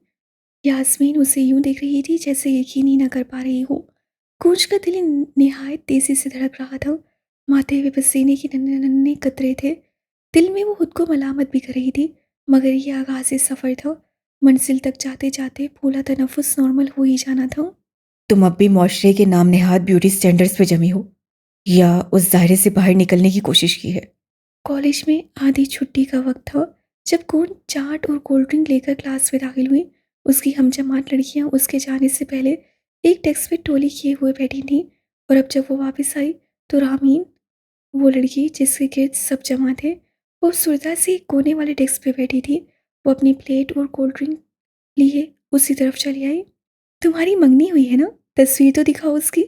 यास्मीन उसे यूं देख रही थी जैसे यकीन ही ना कर पा रही हो। कूच का दिल निहायत तेजी से धड़क रहा था। माथे पे पसीने के नन्हे नन्हे कतरे थे। दिल में वो खुद को मलामत भी कर रही थी, मगर ये आगाज़ सफ़र था। मंजिल तक जाते जाते फूला तनफुस नॉर्मल हो ही जाना था। तुम अब भी मुआशरे के नाम नेहाद ब्यूटी स्टैंडर्ड्स पे जमी हो, या उस दायरे से बाहर निकलने की कोशिश की है? कॉलेज में आधी छुट्टी का वक्त था जब कौन चाट और कोल्ड ड्रिंक लेकर क्लास में दाखिल हुई। उसकी हमजमात लड़कियां उसके जाने से पहले एक डेस्क पे टोली किए हुए बैठी थीं, और अब जब वो वापस आई तो रामीन, वो लड़की जिसके गिर्द सब जमा थे, वो सुरता से एक कोने वाले डेस्क पे बैठी थी। वो अपनी प्लेट और कोल्ड ड्रिंक लिए उसी तरफ चली आई। तुम्हारी मंगनी हुई है ना, तस्वीर तो दिखाओ उसकी।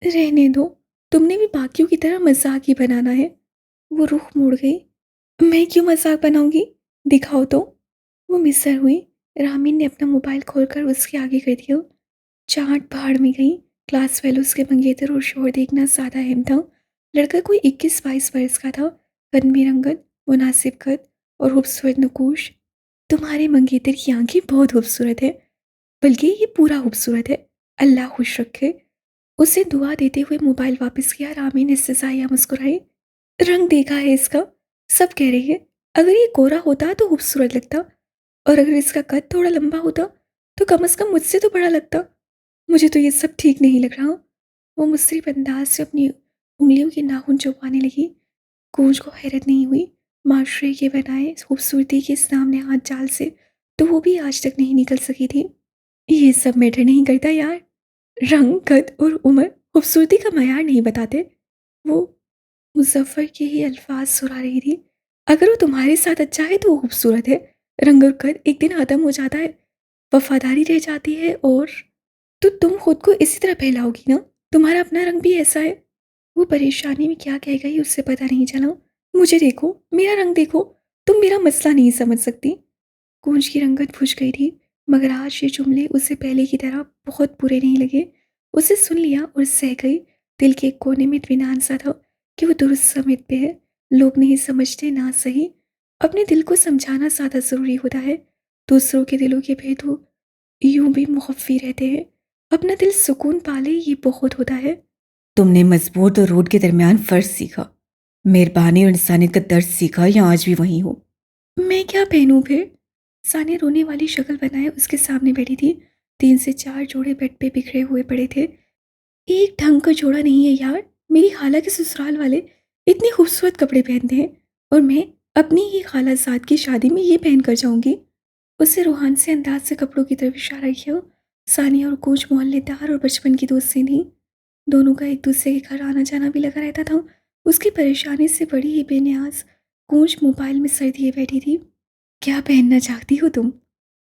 रहने दो, तुमने भी बाकियों की तरह मजाक ही बनाना है। वो रुख मोड़ गई। मैं क्यों मजाक बनाऊंगी, दिखाओ तो। वो मिसर हुई। रामीन ने अपना मोबाइल खोलकर उसके आगे कर दिया। चाट भाड़ में गई। क्लास फेलोज के मंगेतर और शोर देखना सादा अहम था। लड़का कोई 21-22 वर्ष का था। कद में रंगत, मुनासिब कद और खूबसूरत नकूश। तुम्हारे मंगेतर की आंखें बहुत खूबसूरत है, बल्कि ये पूरा खूबसूरत है, अल्लाह खुश रखे। उसे दुआ देते हुए मोबाइल वापस किया। रामीन इस्तेज़ाया मुस्कुराई। रंग देखा है इसका, सब कह रहे हैं अगर ये गोरा होता तो खूबसूरत लगता, और अगर इसका कद थोड़ा लंबा होता तो कम से कम मुझसे तो बड़ा लगता। मुझे तो ये सब ठीक नहीं लग रहा। वो मुस्रिफ अंदाज से अपनी उंगलियों के नाखून चुपाने लगी। गूंज को हैरत नहीं हुई। माशरे के बनाए खूबसूरती के सामने हाथ जाल से तो वो भी आज तक नहीं निकल सकी थी। ये सब मैटर नहीं करता यार। रंग, कद और उम्र खूबसूरती का मयार नहीं बताते। वो मुज़फ़्फ़र के ही अल्फ़ाज़ सुना रही थी। अगर वो तुम्हारे साथ अच्छा है तो वो खूबसूरत है। रंग और कद एक दिन ख़त्म हो जाता है, वफ़ादारी रह जाती है। और तो तुम खुद को इसी तरह फैलाओगी ना? तुम्हारा अपना रंग भी ऐसा है। वो परेशानी में क्या कह गई उससे पता नहीं चला। मुझे देखो, मेरा रंग देखो, तुम मेरा मसला नहीं समझ सकती। गूंज की रंगत बुझ गई थी, मगर आज ये जुमले उसे पहले की तरह बहुत बुरे नहीं लगे। उसे सुन लिया और सह गई। दिल के एक कोने में इत्मीनान सा था कि वो दुरुस्त समय पे है। लोग नहीं समझते ना सही, अपने दिल को समझाना ज़्यादा ज़रूरी होता है। दूसरों के दिलों के भेद वो यूं भी मुखफ़ी रहते हैं। अपना दिल सुकून पाले ये बहुत होता है। तुमने मजबूत और रूट के दरमियान फ़र्क सीखा, मेहरबानी और इंसानियत का दर्द सीखा, या आज भी वहीं हो? मैं क्या पहनूं फिर? सानिया रोने वाली शक्ल बनाए उसके सामने बैठी थी। 3 से 4 जोड़े बेड पे बिखरे हुए पड़े थे। एक ढंग का जोड़ा नहीं है यार। मेरी खाला के ससुराल वाले इतने खूबसूरत कपड़े पहनते हैं और मैं अपनी ही खालाजाद की शादी में ये पहन कर जाऊंगी। उससे रूहान से अंदाज से कपड़ों की तरफ इशारा किया। सानिया और कोच मोहल्लेदार और बचपन की दोस्ती थी। दोनों का एक दूसरे के घर आना जाना भी लगा रहता था। उसकी परेशानी से बड़ी ही बेनियाज कोच मोबाइल में सर दिए बैठी थी। क्या पहनना चाहती हो तुम?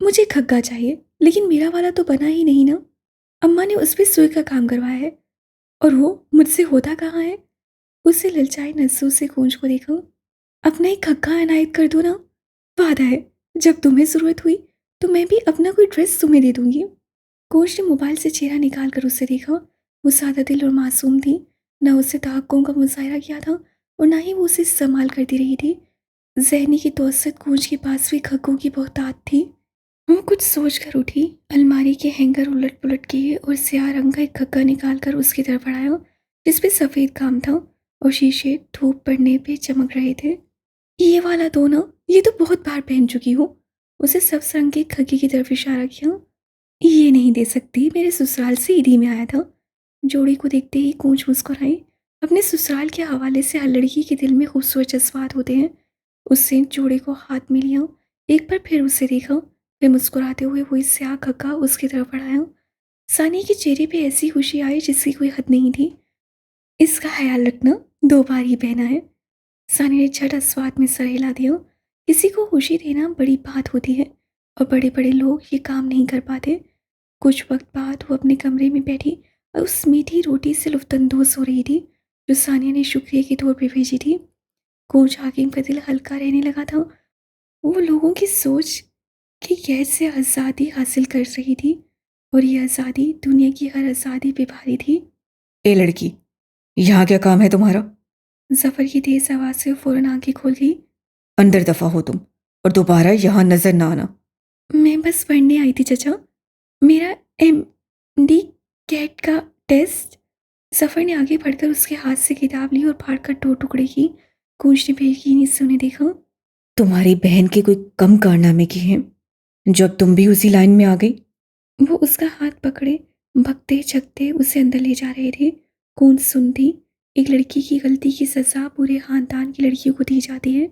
मुझे खग्गा चाहिए, लेकिन मेरा वाला तो बना ही नहीं ना। अम्मा ने उस पे सुई का काम करवाया है और वो मुझसे होता कहाँ है? उसे ललचाई नज़रों से गूंज को देखा। अपना एक खग्गा इनायत कर दो ना। वादा है, जब तुम्हें ज़रूरत हुई तो मैं भी अपना कोई ड्रेस तुम्हें दे दूंगी। कोच ने मोबाइल से चेहरा निकाल कर उसे देखा। वो सादा दिल और मासूम थी। ना उससे तहक्कुम का मुजाहरा किया था और ना ही वो उसे इस्तेमाल करती रही थी। ज़हनी की तोसत गूंज के पास भी खग्गों की बहुतात थी। वो कुछ सोच कर उठी, अलमारी के हैंगर उलट पुलट किए और स्याह रंग का एक खग्गा निकाल कर उसकी तरफ बढ़ाया, जिस पे सफ़ेद काम था और शीशे धूप पड़ने पे चमक रहे थे। ये वाला दो ना, ये तो बहुत बार पहन चुकी हूँ। उसे सब्ज रंग के खग्गे की तरफ इशारा किया। ये नहीं दे सकती, मेरे ससुराल से ईदी में आया था। जोड़ी को देखते ही कूंज मुस्कुराई। अपने ससुराल के हवाले से हर लड़की के दिल में खूबसूरत जज्बात होते हैं। उससे जोड़े को हाथ में लिया, एक बार फिर उसे देखा, फिर मुस्कुराते हुए वही स्याह खग्गा उसकी तरफ बढ़ाया। सानी के चेहरे पे ऐसी खुशी आई जिसकी कोई हद नहीं थी। इसका ख्याल रखना, 2 बार ही पहना है। सानी ने झट स्वाद में सर हिला दिया। किसी को खुशी देना बड़ी बात होती है और बड़े बड़े लोग ये काम नहीं कर पाते। कुछ वक्त बाद वो अपने कमरे में बैठी और उस मीठी रोटी से लुफ्तंदोज हो रही थी जो सानिया ने शुक्रिया के तौर पे भेजी थी। कोच हाकिम का दिल हल्का रहने लगा था। वो लोगों की सोच कि कैसे आज़ादी हासिल कर रही थी और ये आज़ादी दुनिया की हर आज़ादी पे भारी थी। ए लड़की, यहाँ क्या काम है तुम्हारा? जफ़र की तेज आवाज़ से फ़ौरन आंखें खोल गई। अंदर दफा हो तुम, और दोबारा यहाँ नजर ना आना। मैं बस पढ़ने आई थी चचा, मेरा एमडी कैट का टेस्ट। सफ़र ने आगे बढ़कर उसके हाथ से किताब ली और फाड़ कर 2 टुकड़े की। कोच ने बेयकीनी से उन्हें देखा। तुम्हारी बहन के कोई कम कारनामे किए हैं जो अब तुम भी उसी लाइन में आ गई? वो उसका हाथ पकड़े भगते झकते उसे अंदर ले जा रहे थे। कौन सुनती? एक लड़की की गलती की सजा पूरे खानदान की लड़कियों को दी जाती है।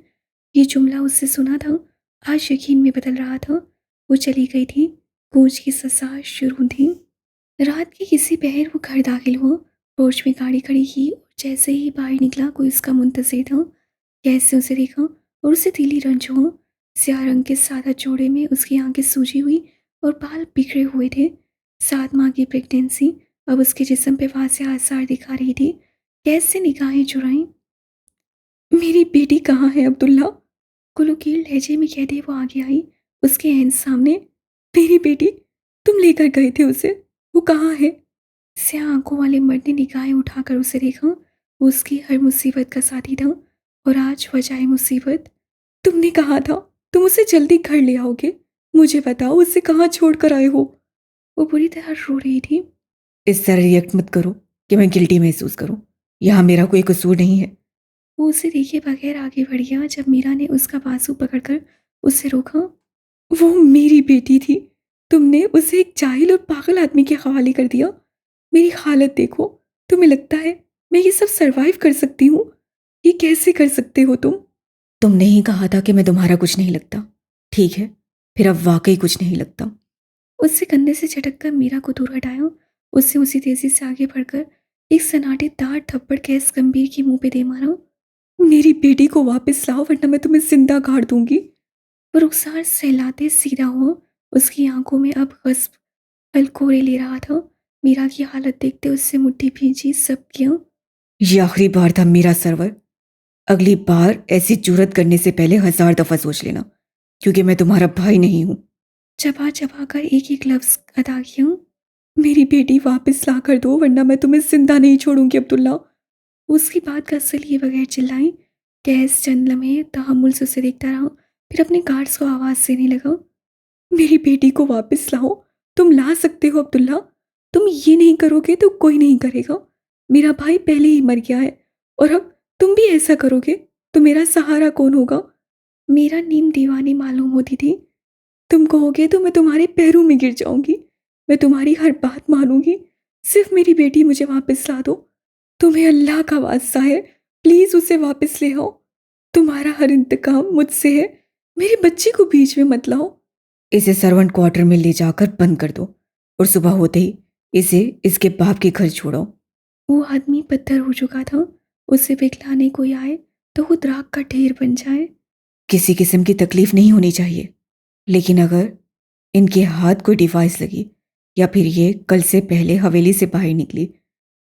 ये जुमला उससे सुना था, आज यकीन में बदल रहा था। वो चली गई थी। कूच की सजा शुरू थी। रात की किसी पहर वो घर दाखिल हुआ, पोर्च में गाड़ी खड़ी की और जैसे ही बाहर निकला कोई उसका मुंतजिर था। कैसे उसे देखा और उसे दिली रंज हुआ। स्याह रंग के सादा जोड़े में उसकी आंखें सूजी हुई और बाल बिखरे हुए थे। 7 माह की प्रेगनेंसी अब उसके जिस्म पे वाज़ेह आसार दिखा रही थी। कैसे निगाहें चुराईं। मेरी बेटी कहाँ है अब्दुल्ला? कुलुकील लहजे में कहते वो आगे आई, उसके एन सामने। मेरी बेटी, तुम लेकर गए थे उसे, वो कहाँ है? स्याह आंखों वाले मर्द ने निगाहें उठाकर उसे देखा। वो उसकी हर मुसीबत का साथी था और आज वजाए मुसीबत। तुमने कहा था तुम उसे जल्दी घर ले आओगे। मुझे बताओ उसे कहाँ छोड़ कर आए हो? वो बुरी तरह रो रही थी। इस तरह रिएक्ट मत करो कि मैं गिल्टी महसूस करूं। यहाँ मेरा कोई कसूर नहीं है। वो उसे देखे बगैर आगे बढ़ गया। जब मीरा ने उसका बाजू पकड़कर उसे रोका। वो मेरी बेटी थी, तुमने उसे एक जाहिल और पागल आदमी के हवाले कर दिया। मेरी हालत देखो, तुम्हें लगता है मैं ये सब सरवाइव कर सकती हूँ? ये कैसे कर सकते हो तुम? तुमने ही कहा था कि मैं तुम्हारा कुछ नहीं लगता। ठीक है, फिर अब वाकई कुछ नहीं लगता। उससे कंधे से झटक कर मीरा को दूर हटाया। उससे उसी तेजी से आगे बढ़कर एक सन्नाटेदार थप्पड़ कैस गंभीर के मुंह पे दे मारा। मेरी बेटी को वापस लाओ वरना मैं तुम्हें जिंदा गाड़ दूंगी। वो रुखसार सहलाते सीधा हुआ। उसकी आंखों में अब गस्प अलकोरे ले रहा था। मीरा की हालत देखते उससे मुट्ठी भींची। सब किया। ये आखिरी बार था मेरा सरवर। अगली बार ऐसी जुर्रत करने से पहले 1000 दफा सोच लेना, क्योंकि मैं तुम्हारा भाई नहीं हूं। चबा चबा कर एक एक लफ्ज अदा किया। मेरी बेटी वापस ला कर दो वरना मैं तुम्हें जिंदा नहीं छोड़ूंगी अब्दुल्ला। उसकी बात का असर लिए बगैर चिल्लाई। कैस चंद लम्हे तहमुल से उसे देखता रहा, फिर अपने गार्ड्स को आवाज देने लगा। मेरी बेटी को वापस लाओ। तुम ला सकते हो अब्दुल्ला। तुम ये नहीं करोगे तो कोई नहीं करेगा। मेरा भाई पहले ही मर गया है और अब तुम भी ऐसा करोगे तो मेरा सहारा कौन होगा। मेरा नीम दीवानी मालूम होती थी। तुम कहोगे तो मैं तुम्हारे पैरों में गिर जाऊंगी। मैं तुम्हारी हर बात मानूंगी। सिर्फ मेरी बेटी मुझे वापस ला दो। तुम्हें अल्लाह का वास्ता है, प्लीज उसे वापस ले आओ। तुम्हारा हर इंतकाम मुझसे है। मेरी बच्ची को बीच में मत लाओ। इसे सर्वेंट क्वार्टर में ले जाकर बंद कर दो और सुबह होते ही इसे इसके बाप के घर छोड़ो। वो आदमी पत्थर हो चुका था। उसे पिघलाने कोई आए तो वो राख का ढेर बन जाए। किसी किस्म की तकलीफ नहीं होनी चाहिए, लेकिन अगर इनके हाथ कोई डिवाइस लगी या फिर ये कल से पहले हवेली से बाहर निकली,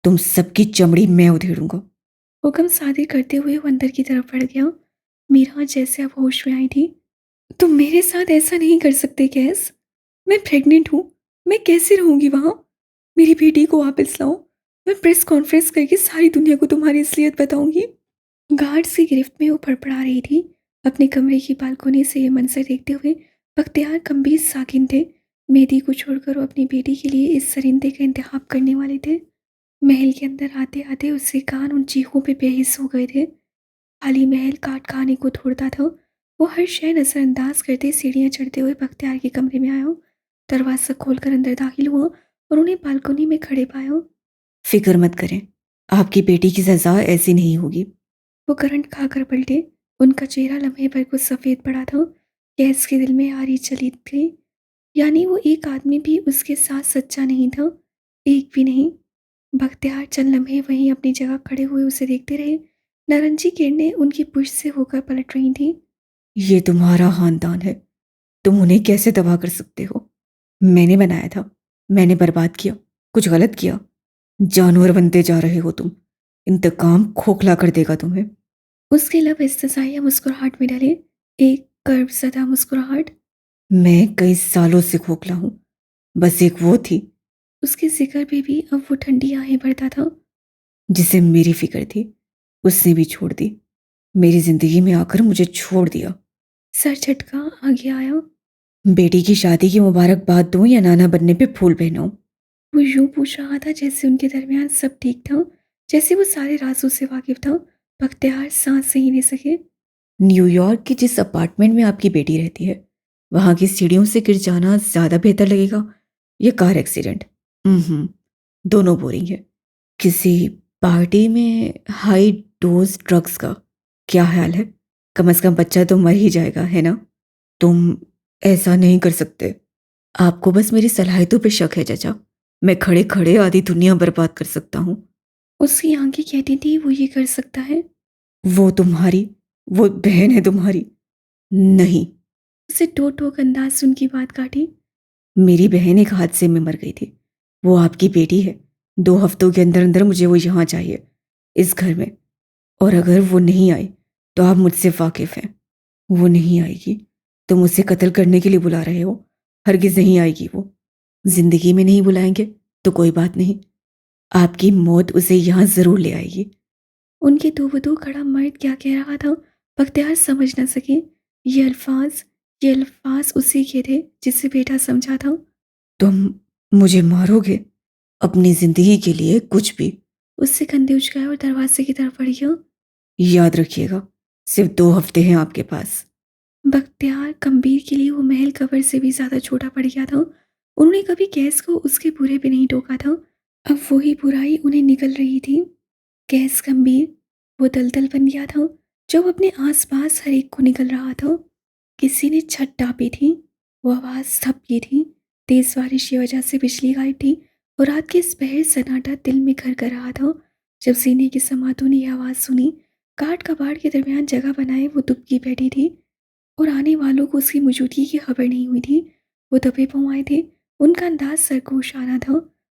तुम सबकी चमड़ी मैं उधेड़ूंगा। हुक्म सादिर करते हुए वो अंदर की तरफ बढ़ गया। मीरा जैसे अब होश में आई थी। तुम मेरे साथ ऐसा नहीं कर सकते कैस। मैं प्रेग्नेंट हूँ। मैं कैसे रहूंगी वहां। मेरी बेटी को वापस लाओ। मैं प्रेस कॉन्फ्रेंस करके सारी दुनिया को तुम्हारी असलियत बताऊंगी। गार्ड्स की गिरफ्त में वो फड़फड़ा रही थी। अपने कमरे की बालकोनी से ये मंजर देखते हुए बख्तियार गंभीर साकिन थे। मेहदी को छोड़कर वो अपनी बेटी के लिए इस सरिंदे का इंतखाब करने वाले थे। महल के अंदर आते आते उसके कान उन चीखों पे बेहिस हो गए थे। खाली महल काट खाने को छोड़ता था। वो हर शय नजरअंदाज करते सीढ़ियां चढ़ते हुए बख्तियार के कमरे में आया। दरवाजा खोलकर अंदर दाखिल हुआ और उन्हें बालकनी में खड़े पाया। फिक्र मत करें, आपकी बेटी की सजा ऐसी नहीं होगी। वो करंट खाकर पलटे। उनका चेहरा लम्हे भर को सफ़ेद पड़ा था। गैस के दिल में आरी चली थी। यानी वो एक आदमी भी उसके साथ सच्चा नहीं था। एक भी नहीं। बख्तियार चंद लम्हे वहीं अपनी जगह खड़े हुए उसे देखते रहे। नारंगी किरणें उनकी पुष्ट से होकर पलट रही थीं। ये तुम्हारा खानदान है, तुम उन्हें कैसे तबाह कर सकते हो? मैंने बनाया था, मैंने बर्बाद किया, कुछ गलत किया? जानवर बनते जा रहे हो तुम। इंतकाम खोखला कर देगा तुम्हें। उसके लब इस्तसाइया मुस्कुराहट में ढले। एक कर्वज़दा मुस्कुराहट। मैं कई सालों से खोखला हूं, बस एक वो थी उसके जिगर पे भी अब वो ठंडी आहें भरता था। जिसे मेरी फिक्र थी, उसने भी छोड़ दी। मेरी जिंदगी में आकर मुझे छोड़ दिया। सर झटका आगे आया। बेटी की शादी की मुबारकबाद दूं या नाना बनने पे फूल पहनाऊं? वो यूं पूछ रहा था जैसे उनके दरमियान सब ठीक था, जैसे वो सारे राजों से वाकिफ था। बख्तियार सांस ही नहीं सके। न्यूयॉर्क के जिस अपार्टमेंट में आपकी बेटी रहती है, वहां की सीढ़ियों से गिर जाना ज्यादा बेहतर लगेगा या कार एक्सीडेंट? दोनों बोरिंग है। किसी पार्टी में हाई डोज ड्रग्स का क्या ख्याल है? कम से कम बच्चा तो मर ही जाएगा, है ना? तुम ऐसा नहीं कर सकते। आपको बस मेरी सलाहियतों पे शक है चाचा। मैं खड़े खड़े आधी दुनिया बर्बाद कर सकता हूँ। उसकी आंखें कहती थी वो ये कर सकता है। वो तुम्हारी, वो बहन है तुम्हारी। नहीं, उसे टोक टोक अंदाज से उनकी बात काटी। मेरी बहन एक हादसे में मर गई थी। वो आपकी बेटी है। 2 हफ्तों के अंदर अंदर मुझे वो यहाँ चाहिए, इस घर में। और अगर वो नहीं आई तो आप मुझसे वाकिफ हैं, वो नहीं आएगी। तुम उसे कत्ल करने के लिए बुला रहे हो। हरगिज नहीं आएगी वो। जिंदगी में नहीं बुलाएंगे तो कोई बात नहीं, आपकी मौत उसे यहाँ जरूर ले आएगी। उनके दो खड़ा मर्द क्या कह रहा था बख्तियार समझ न सके। ये अल्फाज उसी के थे जिसे बेटा समझा था। तुम मुझे मारोगे? अपनी जिंदगी के लिए कुछ भी? उससे कंधे उचकाए और दरवाजे की तरफ बढ़ गया। याद रखिएगा, सिर्फ 2 हफ्ते हैं आपके पास। बख्तियार गंभीर के लिए वो महल कबर से भी ज्यादा छोटा पड़ गया था। उन्होंने कभी गैस को उसके बुरे पे नहीं टोका था। अब वही बुराई उन्हें निकल रही थी। गैस गंभीर वो दलदल बन गया था जो अब अपने आसपास हर एक को निकल रहा था। किसी ने छत टापी थी। वो आवाज थपकी थी। तेज बारिश की वजह से बिजली गायब थी और रात के इस पहर सन्नाटा दिल में घर कर रहा था। जब सीने की समातों ने यह आवाज़ सुनी, काट कबाड़ के दरमियान जगह बनाए वो दुबकी बैठी थी और आने वालों को उसकी मौजूदगी की खबर नहीं हुई थी। वो दबे पाँव आए थे, उनका अंदाज सरगोश आना था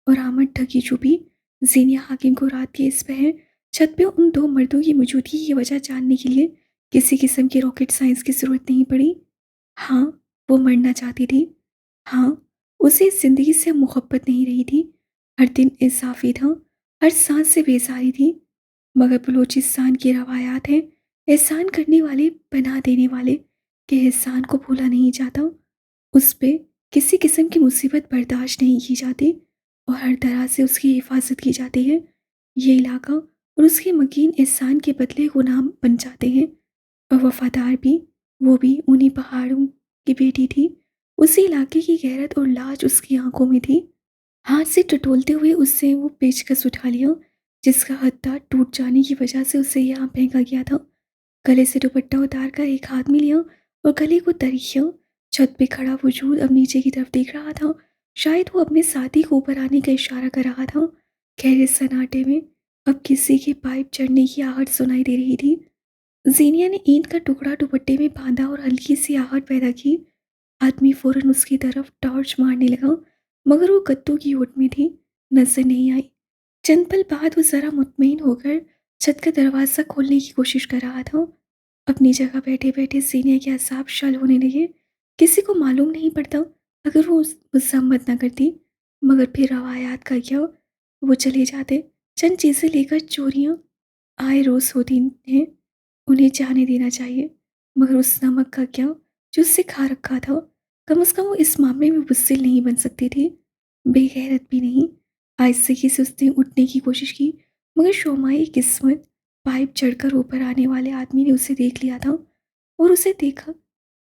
और आमद ढकी छुपी। जीनिया हाकिम को रात के इस पहर छत पे उन दो मर्दों की मौजूदगी की वजह जानने के लिए किसी किस्म की रॉकेट साइंस की ज़रूरत नहीं पड़ी। हाँ, वो मरना चाहती थी। हाँ, उसे इस ज़िंदगी से मोहब्बत नहीं रही थी। हर दिन इज़ाफ़ी था, हर सांस से बेज़ारी थी। मगर बलूचिस्तान की रवायात है, एहसान करने वाले पनाह देने वाले के एहसान को भूला नहीं जाता। उस पे किसी किस्म की मुसीबत बर्दाश्त नहीं की जाती और हर तरह से उसकी हिफाजत की जाती है। ये इलाका और उसके मकीन एहसान के बदले गुलाम बन जाते हैं और वफादार भी। वो भी उन्हीं पहाड़ों की बेटी थी। उसी इलाके की गैरत और लाज उसकी आंखों में थी। हाथ से टटोलते हुए उससे वो पेचकस उठा लिया जिसका हत्था टूट जाने की वजह से उसे यहाँ फेंका गया था। गले से दुपट्टा उतार कर एक हाथ में लिया और गले को तरीकिया। छत पे खड़ा वजूद अब नीचे की तरफ देख रहा था। शायद वो अपने साथी को ऊपर आने का इशारा कर रहा था। गहरे सन्नाटे में अब किसी के पाइप चढ़ने की आहट सुनाई दे रही थी। जीनिया ने ईंट का टुकड़ा दुपट्टे में बांधा और हल्की सी आहट पैदा की। आदमी फौरन उसकी तरफ टॉर्च मारने लगा मगर वो गत्तों की ओट में थी, नजर नहीं आई। चंद पल बाद वो जरा मुतमईन होकर छत का दरवाज़ा खोलने की कोशिश कर रहा था। अपनी जगह बैठे बैठे सीने के असाब शल होने लगे। किसी को मालूम नहीं पड़ता अगर वो मुझसे मत ना करती। मगर फिर रवायात का क्या, वो चले जाते। चंद चीज़ें लेकर चोरियाँ आए रोज़ होती हैं, उन्हें जाने देना चाहिए। मगर उस नमक का क्या जो उससे खा रखा था। कम से कम वो इस मामले में बुज़दिल नहीं बन सकती थी, बेगैरत भी नहीं। आहिस्तगी से उसने उठने की कोशिश की मगर शोमाई किस्मत, पाइप चढ़कर ऊपर आने वाले आदमी ने उसे देख लिया था और उसे देखा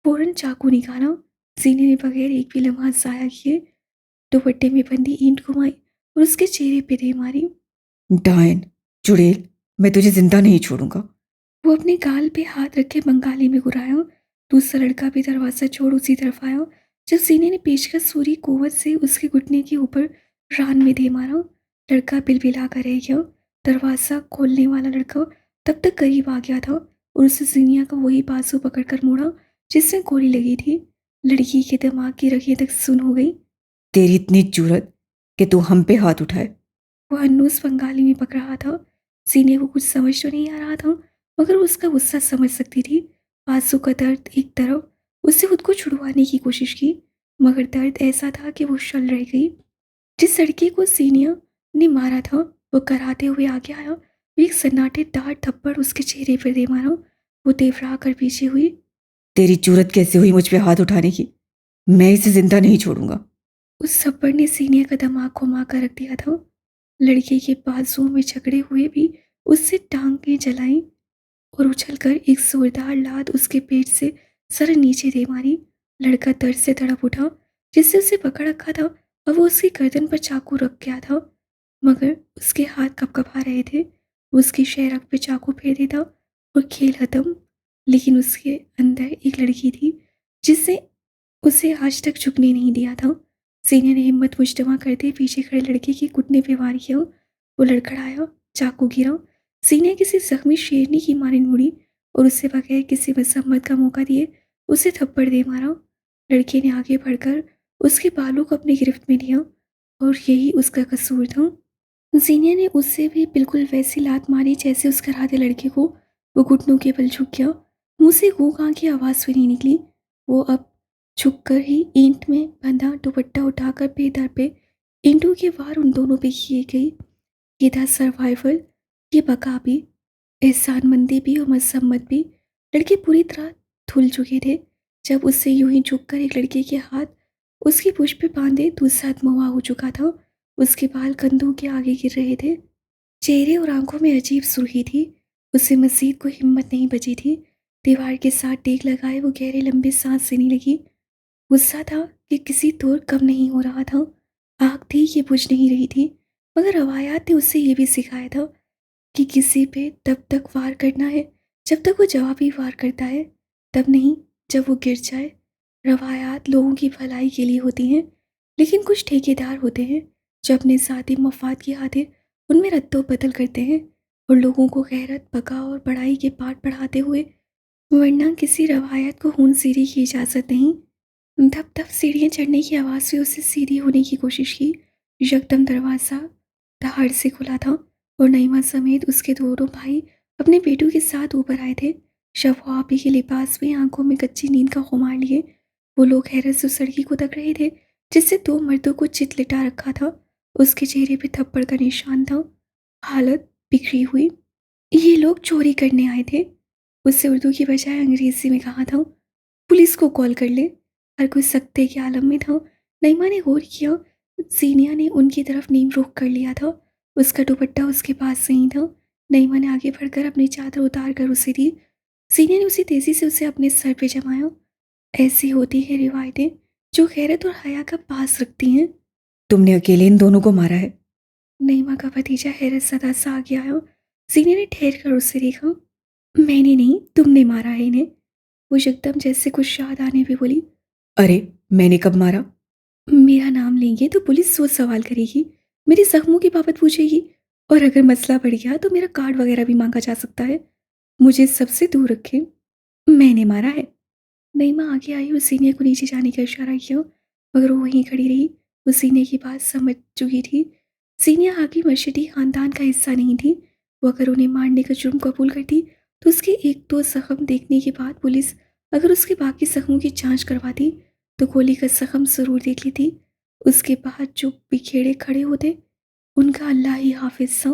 फौरन चाकू निकाला। सीने ने बगैर एक भी लम्हा ज़ाया किए दुपट्टे में बंधी ईंट घुमाई और उसके चेहरे पे दे मारी। डायन, चुड़ैल, मैं तुझे जिंदा नहीं छोड़ूंगा। वो अपने गाल पे हाथ रख के बंगाली में गुर्राया। दूसरा लड़का भी दरवाज़ा छोड़ उसी तरफ आया। जब सीने ने पेचकस सूरी कुव्वत से उसके घुटने के ऊपर रान में दे मारा, लड़का बिलबिला कर रह गया। दरवाज़ा खोलने वाला लड़का तब तक करीब आ गया था और उसे जीनिया का वही बाजू पकड़कर मोड़ा जिसमें गोली लगी थी। लड़की के दिमाग की रगें तक सुन हो गई। तेरी इतनी जरूरत कि तू हम पे हाथ उठाए। वो हन्नूस बंगाली में पक रहा था। सीने को कुछ समझ तो नहीं आ रहा था मगर वो उसका गुस्सा समझ सकती थी। आंसू का दर्द एक तरफ, उससे खुद को छुड़वाने की कोशिश की मगर दर्द ऐसा था कि वो शल रह गई। जिस लड़के को सीनिया ने मारा था वो कराते हुए आगे आया। वो एक सन्नाटेदार थप्पड़ उसके चेहरे पर दे मारा। वो तेवरा कर पीछे हुई। तेरी जरूरत कैसे हुई मुझ पे हाथ उठाने की? मैं इसे जिंदा नहीं छोड़ूंगा। उस थप्पड़ ने सीनिया का दिमाग घुमा कर रख दिया था। लड़के के बाजुओं में झगड़े हुए भी उससे टांगें जलाई और उछलकर एक जोरदार लात उसके पेट से सर नीचे दे मारी। लड़का दर्द से तड़प उठा। जिससे उसे पकड़ रखा था और वो उसकी गर्दन पर चाकू रख गया था मगर उसके हाथ कपकपा रहे थे। वो उसकी शेरक पे चाकू फेर देता और खेल खत्म। लेकिन उसके अंदर एक लड़की थी जिससे उसे आज तक झुकने नहीं दिया था। सीनियर ने हिम्मत मुजतमा करते पीछे खड़े लड़के के घुटने पे वार किया। वो लड़खड़ाया, चाकू गिरा। सीनियर किसी जख्मी शेरनी की मारिन मुड़ी और उससे बगैर किसी मसम्मत का मौका दिए उसे थप्पड़ दे मारा। लड़के ने आगे बढ़कर उसके बालों को अपनी गिरफ्त में लिया और यही उसका कसूर था। जीनिया ने उससे भी बिल्कुल वैसी लात मारी जैसे उस कराते लड़के को। वो घुटनों के बल झुक गया। मुंह से गूं गां की आवाज़ भी नहीं निकली। वो अब झुककर ही ईंट में बंधा दुपट्टा उठाकर बेदर पे ईंटों के वार उन दोनों पे किए गई। ये था सर्वाइवल, ये बका भी, एहसानमंदी भी और मसम्मत भी। लड़के पूरी तरह धुल चुके थे। जब उससे यूं ही झुककर एक लड़के के हाथ उसकी पूंछ पे बांधे दूसरा मुआ हो चुका था। उसके बाल कंधों के आगे गिर रहे थे। चेहरे और आंखों में अजीब सुर्खी थी। उसे मजीद कोई हिम्मत नहीं बची थी। दीवार के साथ टेक लगाए वो गहरे लंबे सांस लेने लगी। गुस्सा था कि किसी तौर कम नहीं हो रहा था। आग थी ये बुझ नहीं रही थी। मगर रवायात ने उससे ये भी सिखाया था कि किसी पे तब तक वार करना है जब तक वो जवाबी वार करता है, तब नहीं जब वो गिर जाए। रवायात लोगों की भलाई के लिए होती हैं, लेकिन कुछ ठेकेदार होते हैं जो अपने ज़ाती मफाद की खातिर उनमें रद्दो बदल करते हैं और लोगों को गैरत, बका और बड़ाई के पाठ पढ़ाते हुए, वरना किसी रवायत को खून सीरी की इजाज़त नहीं। धप धप सीढ़ियाँ चढ़ने की आवाज़ से उसे सीधी होने की कोशिश की। यकदम दरवाज़ा धाड़ से खुला था और नईमा समेत उसके दोनों भाई अपने बेटों के साथ ऊपर आए थे। शफ़ाफ़ी के लिबास में, आंखों में कच्ची नींद का खुमार लिए वो लोग हैरत से उस लड़की को तक रहे थे जिससे दो मर्दों को चित लिटा रखा था। उसके चेहरे पे थप्पड़ का निशान था, हालत बिखरी हुई। ये लोग चोरी करने आए थे, उससे उर्दू की बजाय अंग्रेज़ी में कहा था। पुलिस को कॉल कर ले। हर कोई सकते के आलम में था। नईमा ने गौर किया, जीनिया ने उनकी तरफ नीम रुख कर लिया था। उसका दुपट्टा उसके पास नहीं था। नईमा ने आगे बढ़कर अपनी चादर उतार कर उसे दी। जीनिया ने उसी तेजी से उसे अपने सर पे जमाया। ऐसी होती है रिवायतें जो गैरत और हया का पास रखती हैं। तुमने अकेले इन दोनों को मारा है? नईमा का भतीजा हैरत सदा सा आगे आया। जीनिया ने ठहर कर उसे देखा। मैंने नहीं, तुमने मारा है इन्हें। वो एकदम जैसे कुछ याद आने पे बोली। अरे, मैंने कब मारा? मेरा नाम लेंगे तो पुलिस सोच सवाल करेगी, मेरे जख्मों की बाबत पूछेगी, और अगर मसला बढ़ गया तो मेरा कार्ड वगैरह भी मांगा जा सकता है। मुझे सबसे दूर रखें। मैंने मारा है। नईमा आगे आई और सीने को नीचे जाने का इशारा किया, मगर वो वहीं खड़ी रही। वो सीने की बात समझ चुकी थी। सीनिया हाकिम मर्शिदी खानदान का हिस्सा नहीं थी। वो अगर उन्हें मारने का जुर्म कबूल करती तो उसके एक दो जख्म देखने के बाद पुलिस अगर उसके बाकी जख्मों की जांच करवाती तो गोली का जख्म जरूर देख लेती। उसके बाद जो बिखेड़े खड़े होते, उनका अल्लाह ही हाफिज सा।